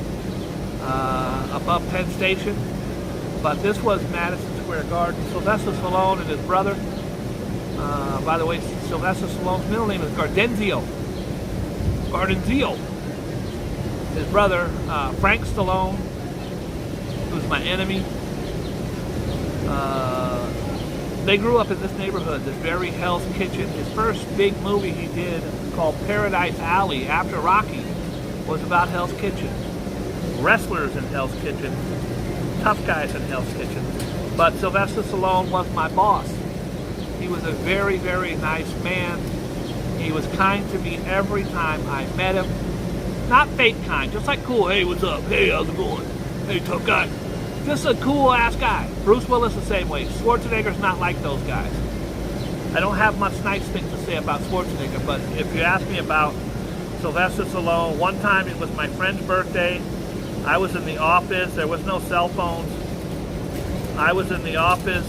above Penn Station. But this was Madison Square Garden. Sylvester Stallone and his brother. By the way, Sylvester Stallone's middle name is Gardenzio. Gardenzio. His brother, Frank Stallone, who's my enemy. They grew up in this neighborhood, this very Hell's Kitchen. His first big movie he did, called Paradise Alley, after Rocky, was about Hell's Kitchen. Wrestlers in Hell's Kitchen, tough guys in Hell's Kitchen. But Sylvester Stallone was my boss. He was a very, very nice man. He was kind to me every time I met him. Not fake kind, just like cool. Hey, what's up? Hey, how's it going? Hey, tough guy. Just a cool ass guy. Bruce Willis the same way. Schwarzenegger's not like those guys. I don't have much nice things to say about Schwarzenegger, but if you ask me about Sylvester Stallone, one time it was my friend's birthday. I was in the office. There was no cell phones. I was in the office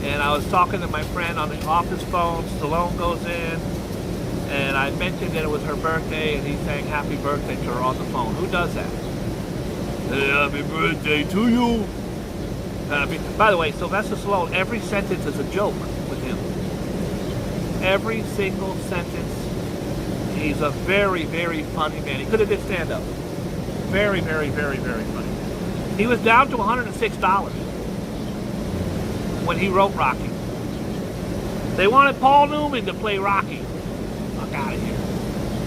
and I was talking to my friend on the office phone. Stallone goes in and I mentioned that it was her birthday and he sang happy birthday to her on the phone. Who does that? Hey, happy birthday to you. By the way, Sylvester Stallone, every sentence is a joke with him. Every single sentence. He's a very, very funny man. He could have did stand-up. Very, very, very, very funny. He was down to $106 when he wrote Rocky. They wanted Paul Newman to play Rocky. Fuck out of here.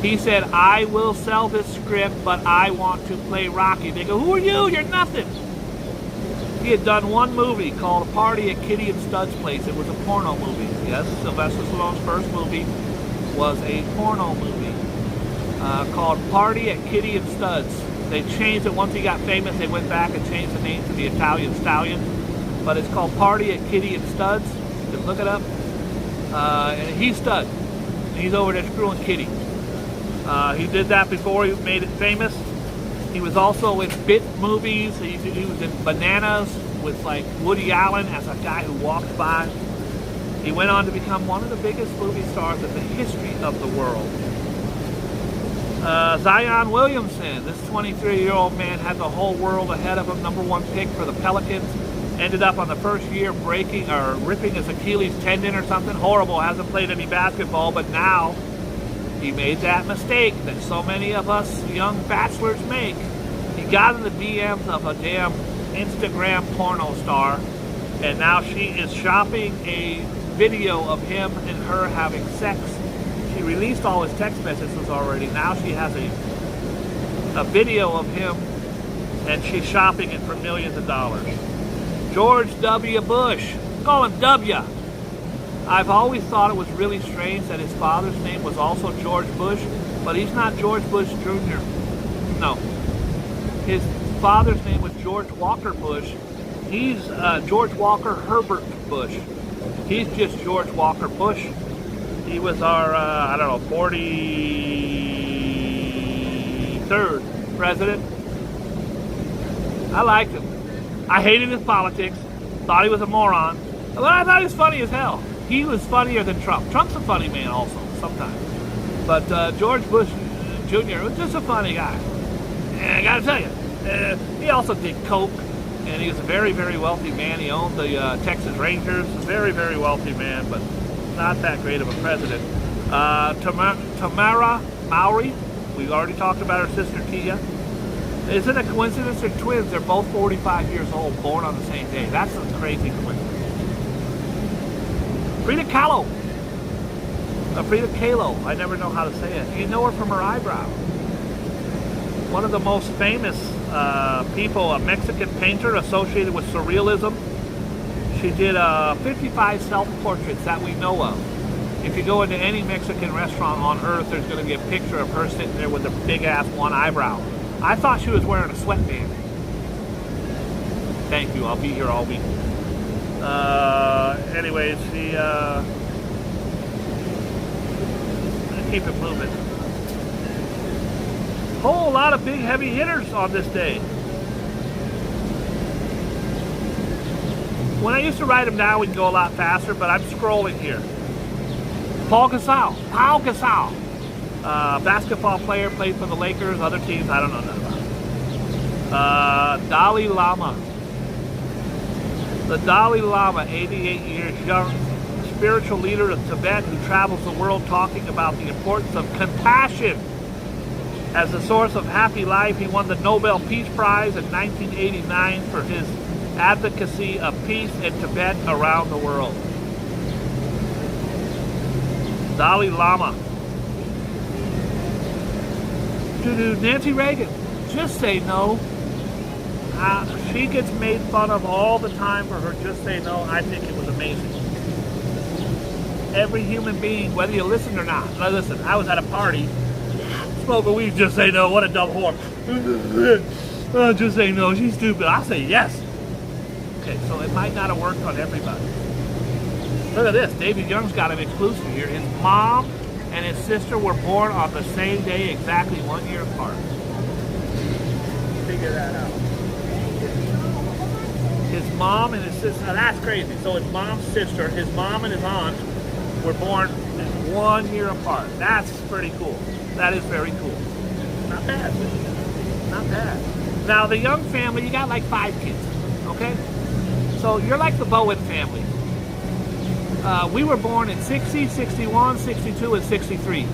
He said, I will sell this script, but I want to play Rocky. They go, who are you? You're nothing. He had done one movie called A Party at Kitty and Stud's Place. It was a porno movie. Yes, Sylvester Stallone's first movie was a porno movie called Party at Kitty and Stud's. They changed it. Once he got famous, they went back and changed the name to the Italian Stallion. But it's called Party at Kitty and Stud's. You can look it up. And he's Stud. And he's over there screwing Kitty. He did that before he made it famous. He was also in bit movies. He was in Bananas with like Woody Allen as a guy who walks by. He went on to become one of the biggest movie stars in the history of the world. Zion Williamson, this 23-year-old man had the whole world ahead of him. #1 pick for the Pelicans. Ended up on the first year ripping his Achilles tendon or something horrible. Hasn't played any basketball, but now he made that mistake that so many of us young bachelors make. He got in the DMs of a damn Instagram porno star, and now she is shopping a video of him and her having sex. She released all his text messages already. Now she has a video of him, and she's shopping it for millions of dollars. George W. Bush. Call him W. I've always thought it was really strange that his father's name was also George Bush, but he's not George Bush Jr. No. His father's name was George Walker Bush. He's George Walker Herbert Bush. He's just George Walker Bush. He was our, 43rd president. I liked him. I hated his politics. Thought he was a moron. But I thought he was funny as hell. He was funnier than Trump. Trump's a funny man also, sometimes. But George Bush Jr. was just a funny guy. And I gotta tell you, he also did coke. And he was a very, very wealthy man. He owned the Texas Rangers. A very, very wealthy man, but not that great of a president. Tamara Mowry. We already talked about her sister Tia. Is it a coincidence they're twins? They're both 45 years old, born on the same day. That's a crazy coincidence. Frida Kahlo. Frida Kahlo. I never know how to say it. You know her from her eyebrow. One of the most famous people, a Mexican painter associated with surrealism. She did 55 self-portraits that we know of. If you go into any Mexican restaurant on earth, there's going to be a picture of her sitting there with a big-ass one eyebrow. I thought she was wearing a sweatband. Thank you. I'll be here all week. Anyways, she... keep it moving. Whole lot of big heavy hitters on this day. When I used to write them down, we'd go a lot faster, but I'm scrolling here. Paul Gasol. Basketball player, played for the Lakers, other teams, I don't know nothing about. Dalai Lama. The Dalai Lama, 88 years young, spiritual leader of Tibet who travels the world talking about the importance of compassion as a source of happy life. He won the Nobel Peace Prize in 1989 for his advocacy of peace in Tibet around the world. Dalai Lama. Nancy Reagan, just say no. She gets made fun of all the time for her just say no. I think it was amazing. Every human being, whether you listen or not. Now listen, I was at a party, smoking weed, just say no. What a dumb whore. Just say no, she's stupid. I'll say yes. Okay, so it might not have worked on everybody. Look at this, David Young's got an exclusive here. His mom and his sister were born on the same day, exactly 1 year apart. Figure that out. His mom and his sister, now that's crazy. So his mom's sister, his mom and his aunt were born 1 year apart. That's pretty cool. That is very cool. Not bad. Not bad. Now the Young family, you got like 5 kids, okay? So you're like the Bowen family. We were born in 60, 61, 62, and 63.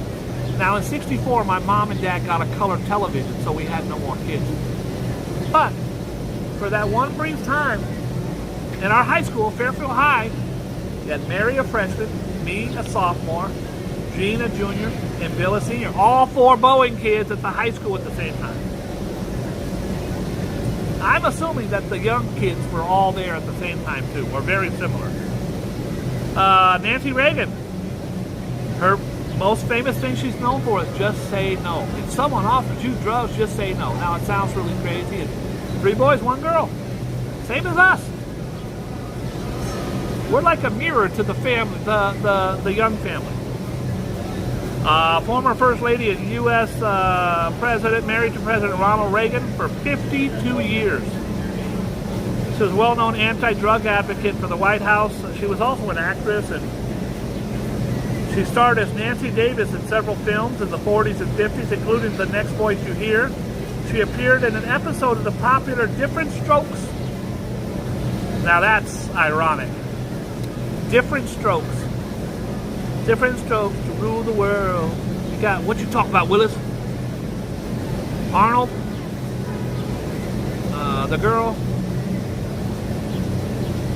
Now in 64, my mom and dad got a color television, so we had no more kids. But for that one brief time, in our high school, Fairfield High, you had Mary, a freshman, me, a sophomore, Gene, a junior, and Bill, a senior. All 4 Bowen kids at the high school at the same time. I'm assuming that the Young kids were all there at the same time too, or very similar. Nancy Reagan, her most famous thing she's known for is just say no. If someone offers you drugs, just say no. Now it sounds really crazy. It's 3 boys, 1 girl. Same as us. We're like a mirror to the family, the Young family. Former First Lady and U.S. President, married to President Ronald Reagan for 52 years. She was a well-known anti-drug advocate for the White House. She was also an actress, and she starred as Nancy Davis in several films in the 40s and 50s, including The Next Voice You Hear. She appeared in an episode of the popular Different Strokes. Now that's ironic. Different strokes. Different strokes to rule the world. You got, what you talk about, Willis? Arnold?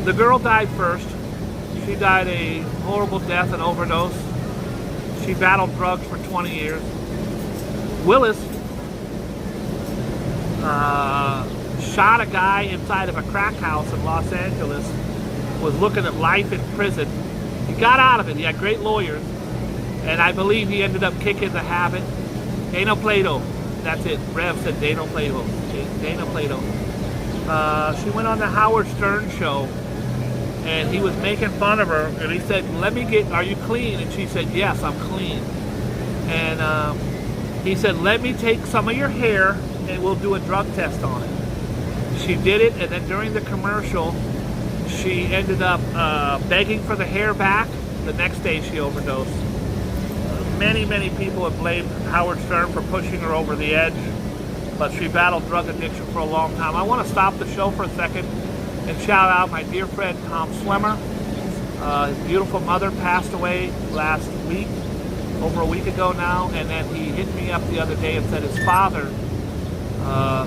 The girl died first. She died a horrible death, an overdose. She battled drugs for 20 years. Willis shot a guy inside of a crack house in Los Angeles, was looking at life in prison. He got out of it. He had great lawyers, and I believe he ended up kicking the habit. Dano Plato, that's it. Rev said Dano Plato. Dana Plato. She went on the Howard Stern show, and he was making fun of her, and he said, are you clean? And she said, yes, I'm clean. And he said, let me take some of your hair and we'll do a drug test on it. She did it, and then during the commercial, she ended up begging for the hair back. The next day she overdosed. Many people have blamed Howard Stern for pushing her over the edge, but she battled drug addiction for a long time. I want to stop the show for a second and shout out my dear friend Tom Slemmer. His beautiful mother passed away last week, over a week ago now, and then he hit me up the other day and said his father,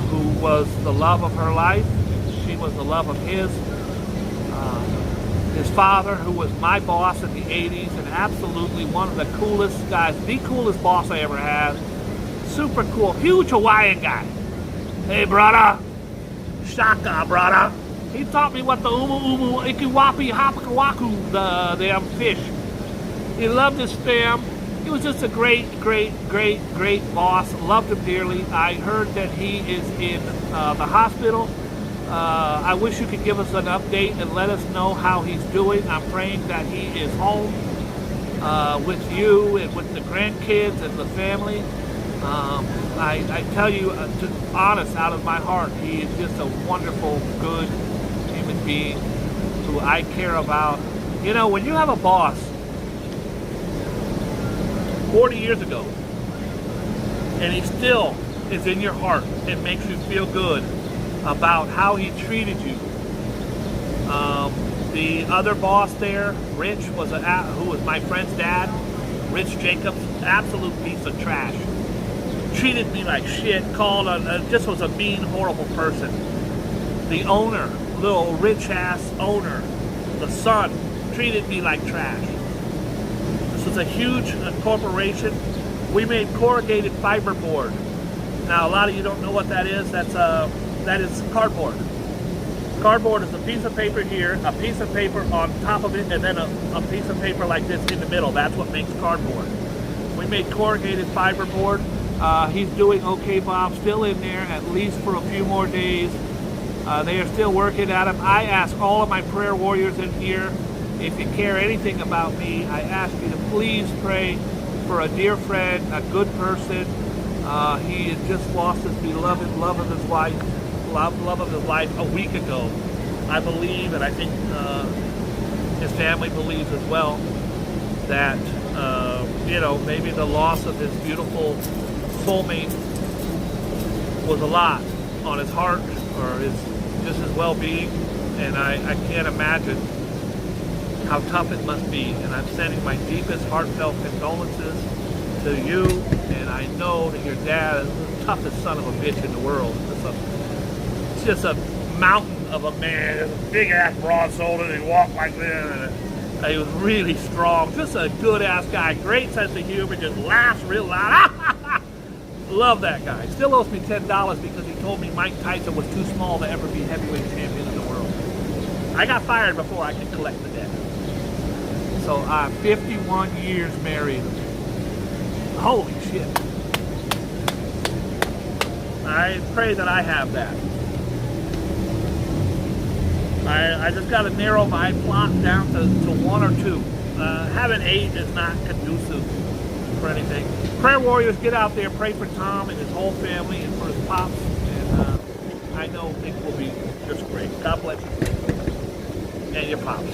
who was the love of her life, she was the love of his father, who was my boss in the 80s, and absolutely one of the coolest guys, the coolest boss I ever had. Super cool, huge Hawaiian guy. Hey, brother. Shaka, brother. He taught me what the umu, ikiwapi, hapakawaku, the damn fish. He loved his fam. He was just a great boss. Loved him dearly. I heard that he is in the hospital. I wish you could give us an update and let us know how he's doing. I'm praying that he is home with you and with the grandkids and the family. I tell you, honest, out of my heart, he is just a wonderful, good human being who I care about. You know, when you have a boss 40 years ago, and he still is in your heart, it makes you feel good about how he treated you. The other boss there, Rich, who was my friend's dad, Rich Jacobs, absolute piece of trash. Treated me like shit, just was a mean, horrible person. The owner, little rich-ass owner, the son, treated me like trash. This was a huge corporation. We made corrugated fiberboard. Now, a lot of you don't know what that is. That is cardboard. Cardboard is a piece of paper here, a piece of paper on top of it, and then a piece of paper like this in the middle. That's what makes cardboard. We made corrugated fiberboard. He's doing okay, Bob, still in there, at least for a few more days. They are still working at him. I ask all of my prayer warriors in here, if you care anything about me, I ask you to please pray for a dear friend, a good person. He had just lost his beloved love of his life a week ago. I believe, and I think his family believes as well, that maybe the loss of his beautiful soulmate was a lot on his heart or his well-being, and I can't imagine how tough it must be. And I'm sending my deepest heartfelt condolences to you, and I know that your dad is the toughest son of a bitch in the world. It's just a mountain of a man, big ass broad-shouldered, and he walked like this, and he was really strong, just a good ass guy, great sense of humor, just laughs real loud. Love that guy. Still owes me $10 because he told me Mike Tyson was too small to ever be heavyweight champion of the world. I got fired before I could collect the debt. So I'm 51 years married. Holy shit. I pray that I have that. I just got to narrow my plot down to one or two. Having 8 is not conducive for anything. Prayer warriors, get out there, pray for Tom and his whole family and for his pops. And I know things will be just great. God bless you. And your pops.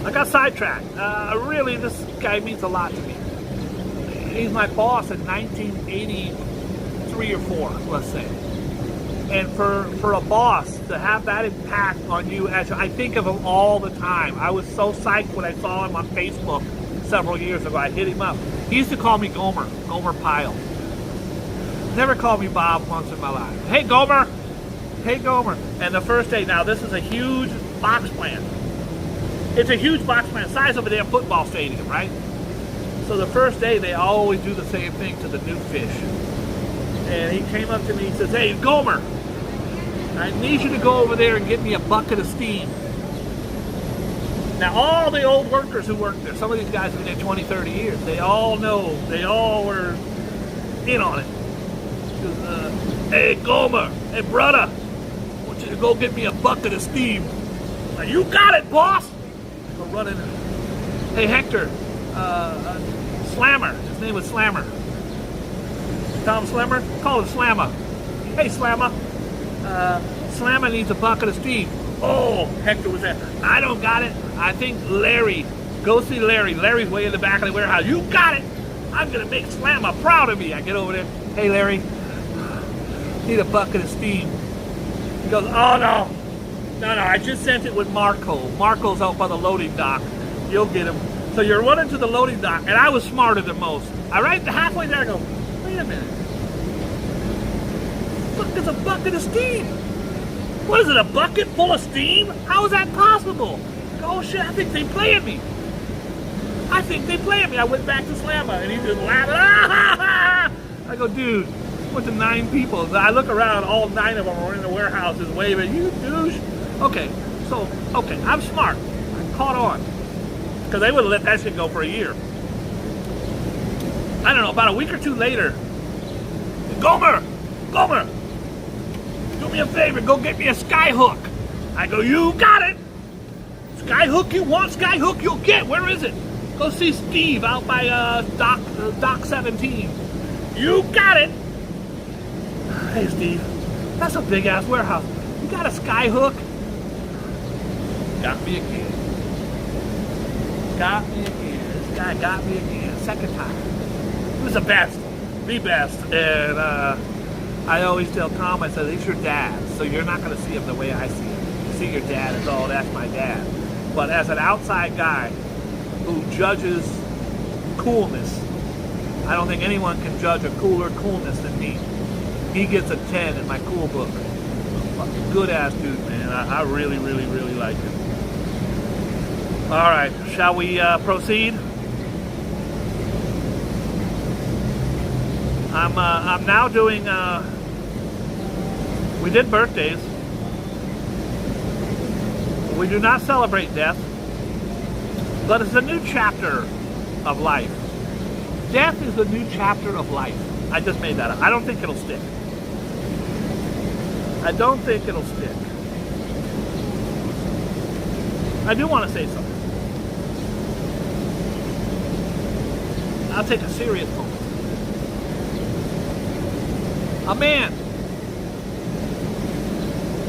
I got sidetracked. Really, this guy means a lot to me. He's my boss in 1983 or 4, let's say. And for a boss to have that impact on you, I think of him all the time. I was so psyched when I saw him on Facebook several years ago. I hit him up. He used to call me Gomer Pyle. Never called me Bob once in my life. Hey, Gomer. Hey, Gomer. And the first day, now this is a huge box plant. It's a huge box plant, size of a damn football stadium, right? So the first day, they always do the same thing to the new fish. And he came up to me, he says, hey, Gomer, I need you to go over there and get me a bucket of steam. Now, all the old workers who work there, some of these guys have been there 20, 30 years, they all know, they all were in on it. Goes, hey, Gomer, hey, brother, I want you to go get me a bucket of steam. Now, you got it, boss. I go running. Hey, Hector, Slammer, his name was Slammer. Tom Slammer? Call him Slammer. Hey, Slammer. Slammer needs a bucket of steam. Oh, Hector was there. I don't got it. I think Larry. Go see Larry. Larry's way in the back of the warehouse. You got it. I'm going to make Slammer proud of me. I get over there. Hey, Larry. Need a bucket of steam. He goes, oh, no. No, I just sent it with Marco. Marco's out by the loading dock. You'll get him. So you're running to the loading dock, and I was smarter than most. I right halfway there, I go, wait a minute. Look, there's a bucket of steam. What is it, a bucket full of steam? How is that possible? Oh shit, I think they playing me. I went back to Slammer and he just laughed. Ah! I go, dude, what's the 9 people? I look around, all 9 of them are in the warehouses waving, you douche. Okay, I'm smart. I caught on. Because they would have let that shit go for a year. I don't know, about a week or 2 later, Gomer, do me a favor, go get me a skyhook. I go, you got it. Skyhook, you want skyhook, you'll get. Where is it? Go see Steve out by Dock 17. You got it. Hey, Steve, that's a big ass warehouse. You got a skyhook? Got me again. This guy got me again. Second time. He was the best. And I always tell Tom, I said, he's your dad, so you're not going to see him the way I see him. You see your dad as, oh, that's my dad. But as an outside guy who judges coolness, I don't think anyone can judge a cooler coolness than me. He gets a 10 in my cool book. Fucking good ass dude, man. I really, really, really like him. All right, shall we proceed? I'm now doing. We did birthdays. We do not celebrate death, but it's a new chapter of life. Death is the new chapter of life. I just made that up. I don't think it'll stick. I do want to say something. I'll take a serious moment. A man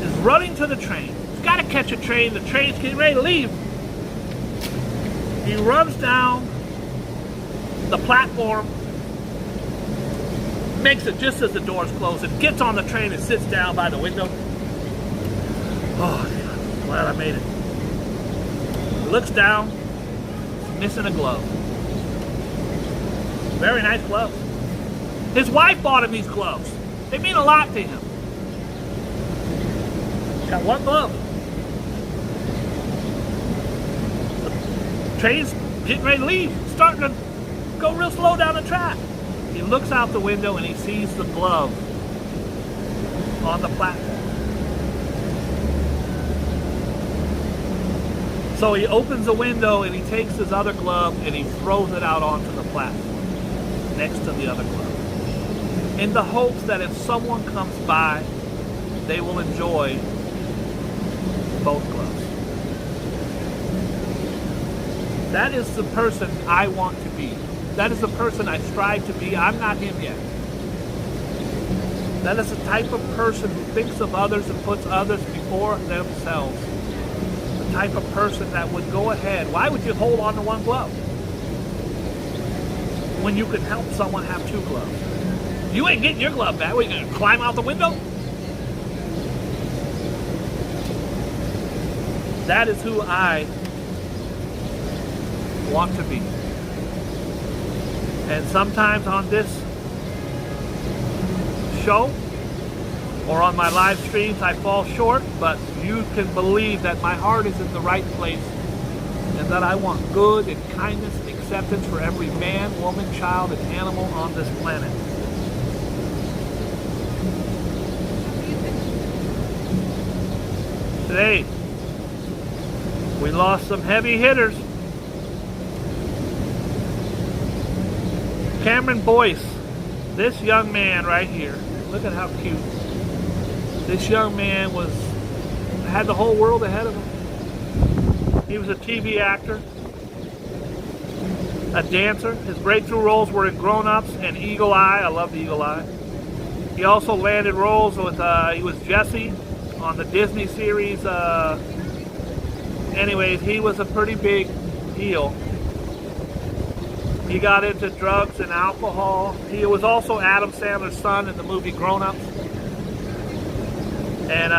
is running to the train. He's got to catch a train. The train's getting ready to leave. He runs down the platform, makes it just as the doors close, and gets on the train and sits down by the window. Oh, God, glad I made it. He looks down, missing a glove. Very nice gloves. His wife bought him these gloves. They mean a lot to him. He's got one glove. The train's getting ready to leave. Starting to go real slow down the track. He looks out the window and he sees the glove on the platform. So he opens the window and he takes his other glove and he throws it out onto the platform next to the other glove, in the hopes that if someone comes by, they will enjoy both gloves. That is the person I want to be. That is the person I strive to be. I'm not him yet. That is the type of person who thinks of others and puts others before themselves. The type of person that would go ahead. Why would you hold on to one glove when you could help someone have two gloves? You ain't getting your glove back. What, are you going to climb out the window? That is who I want to be. And sometimes on this show or on my live streams I fall short, but you can believe that my heart is in the right place and that I want good and kindness and acceptance for every man, woman, child, and animal on this planet. Today, we lost some heavy hitters. Cameron Boyce, this young man right here, look at how cute. This young man had the whole world ahead of him. He was a TV actor, a dancer. His breakthrough roles were in Grown Ups and Eagle Eye. I love the Eagle Eye. He also landed roles with, he was Jesse on the Disney series. Anyways, he was a pretty big deal. He got into drugs and alcohol. He was also Adam Sandler's son in the movie Grown Ups. And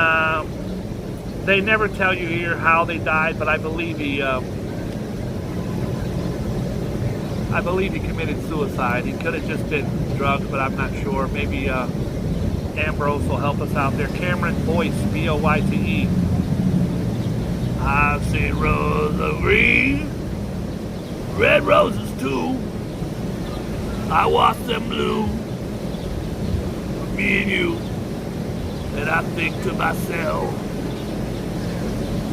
they never tell you here how they died, but I believe he committed suicide. He could have just been drugs, but I'm not sure. Maybe Ambrose will help us out there. Cameron Boyce, B-O-Y-C-E. I've seen roses of green, red roses too. I watched them bloom for me and you. And I think to myself,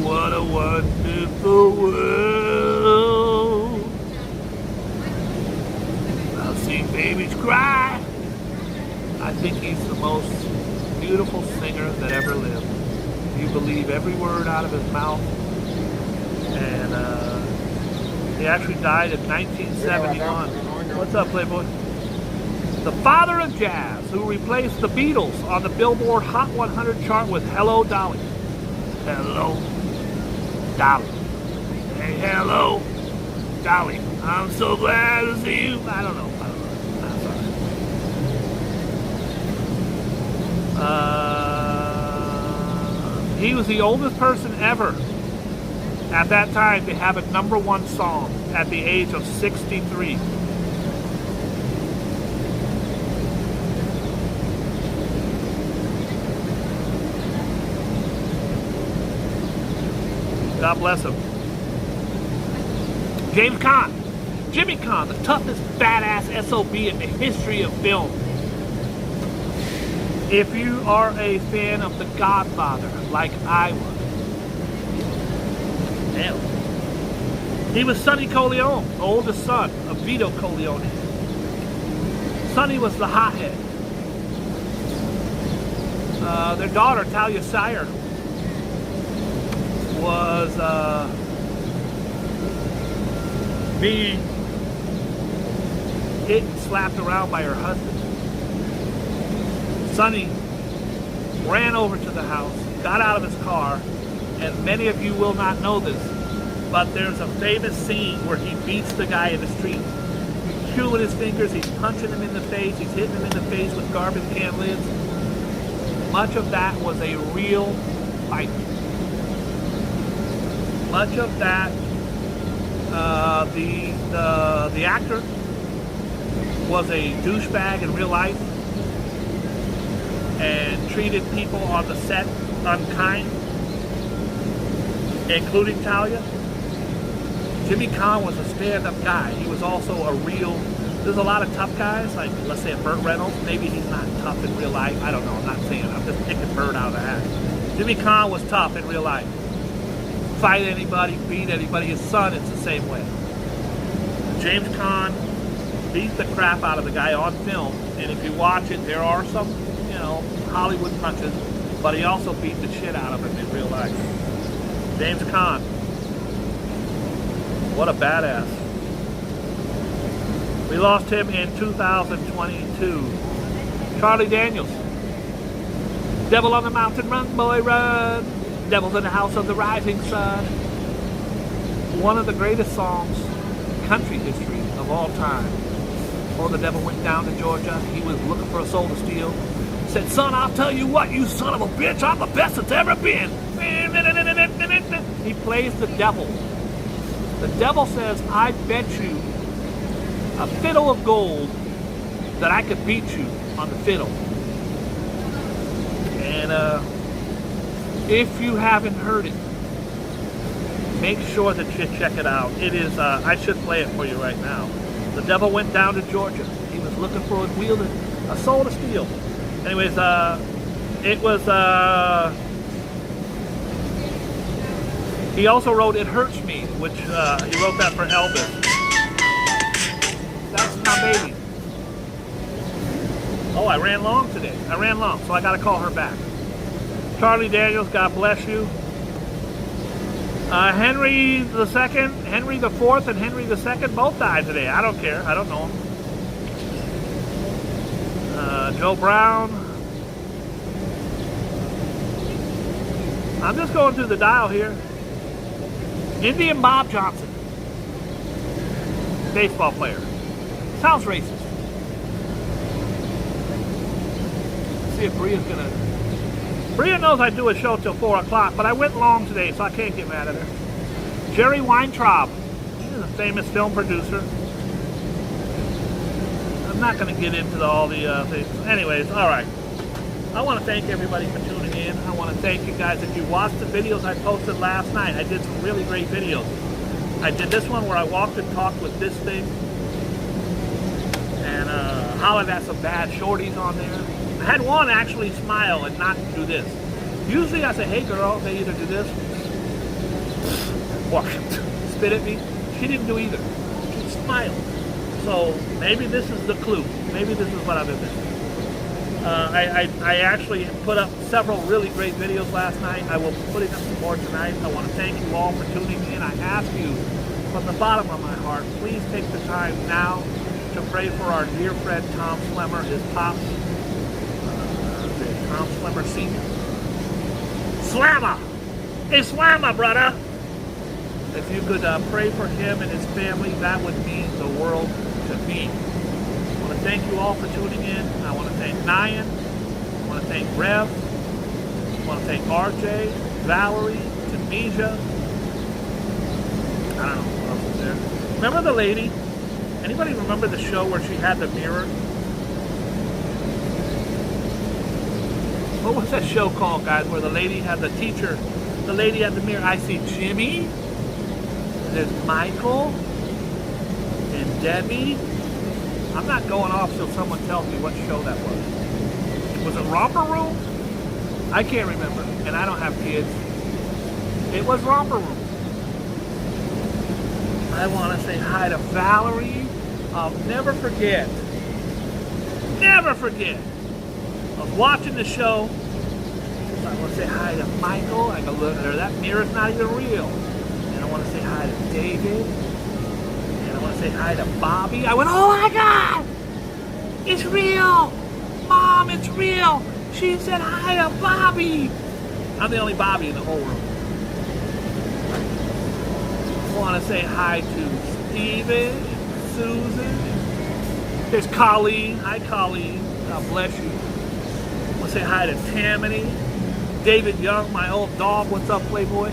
what a wonderful world. I've seen babies cry. I think he's the most beautiful singer that ever lived. You believe every word out of his mouth. And he actually died in 1971. What's up, Playboy? The father of jazz, who replaced the Beatles on the Billboard Hot 100 chart with Hello, Dolly. Hello, Dolly. Hey, hello, Dolly. I'm so glad to see you. I don't know. I'm sorry. He was the oldest person ever at that time to have a #1 song at the age of 63. God bless him. James Caan. Jimmy Caan, the toughest badass SOB in the history of film. If you are a fan of The Godfather, like I was. Damn. He was Sonny Corleone, the oldest son of Vito Corleone. Sonny was the hothead. Their daughter, Talia Shire, was being hit and slapped around by her husband. Sonny ran over to the house, got out of his car, and many of you will not know this, but there's a famous scene where he beats the guy in the street. He's chewing his fingers, he's punching him in the face, he's hitting him in the face with garbage can lids. Much of that was a real fight. Much of that, the actor was a douchebag in real life and treated people on the set unkind, including Talia. Jimmy Caan was a stand-up guy. He was also a real, there's a lot of tough guys, like let's say Burt Reynolds. Maybe he's not tough in real life. I don't know, I'm not saying, I'm just picking Burt out of the hat. Jimmy Caan was tough in real life. Fight anybody, beat anybody. His son, it's the same way. James Caan beat the crap out of the guy on film, and if you watch it, there are some, Hollywood punches, but he also beat the shit out of him in real life. James Caan. What a badass. We lost him in 2022. Charlie Daniels. Devil on the mountain, run, boy, run. Devil's in the house of the rising sun. One of the greatest songs in country history of all time. Oh, the devil went down to Georgia. He was looking for a soul to steal. Said, son, I'll tell you what, you son of a bitch, I'm the best that's ever been. He plays the devil. The devil says, I bet you a fiddle of gold that I could beat you on the fiddle. And if you haven't heard it, make sure that you check it out. It is, I should play it for you right now. The devil went down to Georgia. He was looking for a soul to steal. Anyways, it was, he also wrote It Hurts Me, which he wrote that for Elvis. That's my baby. Oh, I ran long today. So I got to call her back. Charlie Daniels, God bless you. Henry II, Henry IV, and Henry II both died today. I don't care. I don't know them. Joe Brown. I'm just going through the dial here. Indian Bob Johnson. Baseball player. Sounds racist. Let's see if Bria's gonna... Bria knows I do a show till 4 o'clock, but I went long today, so I can't get mad at her. Jerry Weintraub. He's a famous film producer. I'm not going to get into all the things. Anyways, all right. I want to thank everybody for tuning in. I want to thank you guys. If you watched the videos I posted last night, I did some really great videos. I did this one where I walked and talked with this thing. And hollered at some bad shorties on there. I had one actually smile and not do this. Usually I say, hey girl, they either do this or spit at me. She didn't do either. She smiled. So maybe this is the clue. Maybe this is what I've been missing. I actually put up several really great videos last night. I will be putting up some more tonight. I want to thank you all for tuning in. I ask you from the bottom of my heart, please take the time now to pray for our dear friend Tom Slemmer, his pops. Tom Slemmer Sr. Slammer! Hey, Slammer, brother! If you could pray for him and his family, that would mean the world to me. I want to thank you all for tuning in. I want to thank Nyan. I want to thank Rev. I want to thank RJ, Valerie, Tanisha. I don't know what else is there. Remember the lady? Anybody remember the show where she had the mirror? What was that show called, guys, where the lady had the teacher, the lady had the mirror? I see Jimmy, there's Michael, and Debbie. I'm not going off till someone tells me what show that was. Was it Romper Room? I can't remember, and I don't have kids. It was Romper Room. I want to say hi to Valerie. I'll never forget. Never forget. I was watching the show. I want to say hi to Michael. I go, look at her. That mirror's not even real. And I want to say hi to David. And I want to say hi to Bobby. I went, oh my God! It's real! Mom, it's real! She said hi to Bobby! I'm the only Bobby in the whole room. I want to say hi to Steven, Susan. There's Colleen. Hi, Colleen. God bless you. I want to say hi to Tammany. David Young, my old dog. What's up, Playboy?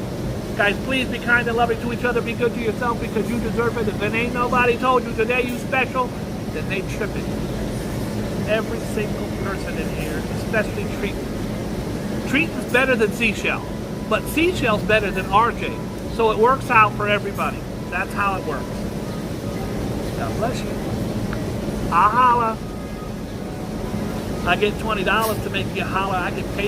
Guys, please be kind and loving to each other. Be good to yourself because you deserve it. If it ain't nobody told you today you special, then they tripping. Every single person in here, especially Treaton. Treaton's better than Seashell, but Seashell's better than RJ. So it works out for everybody. That's how it works. God bless you. I holla. I get $20 to make you holla. I get paid.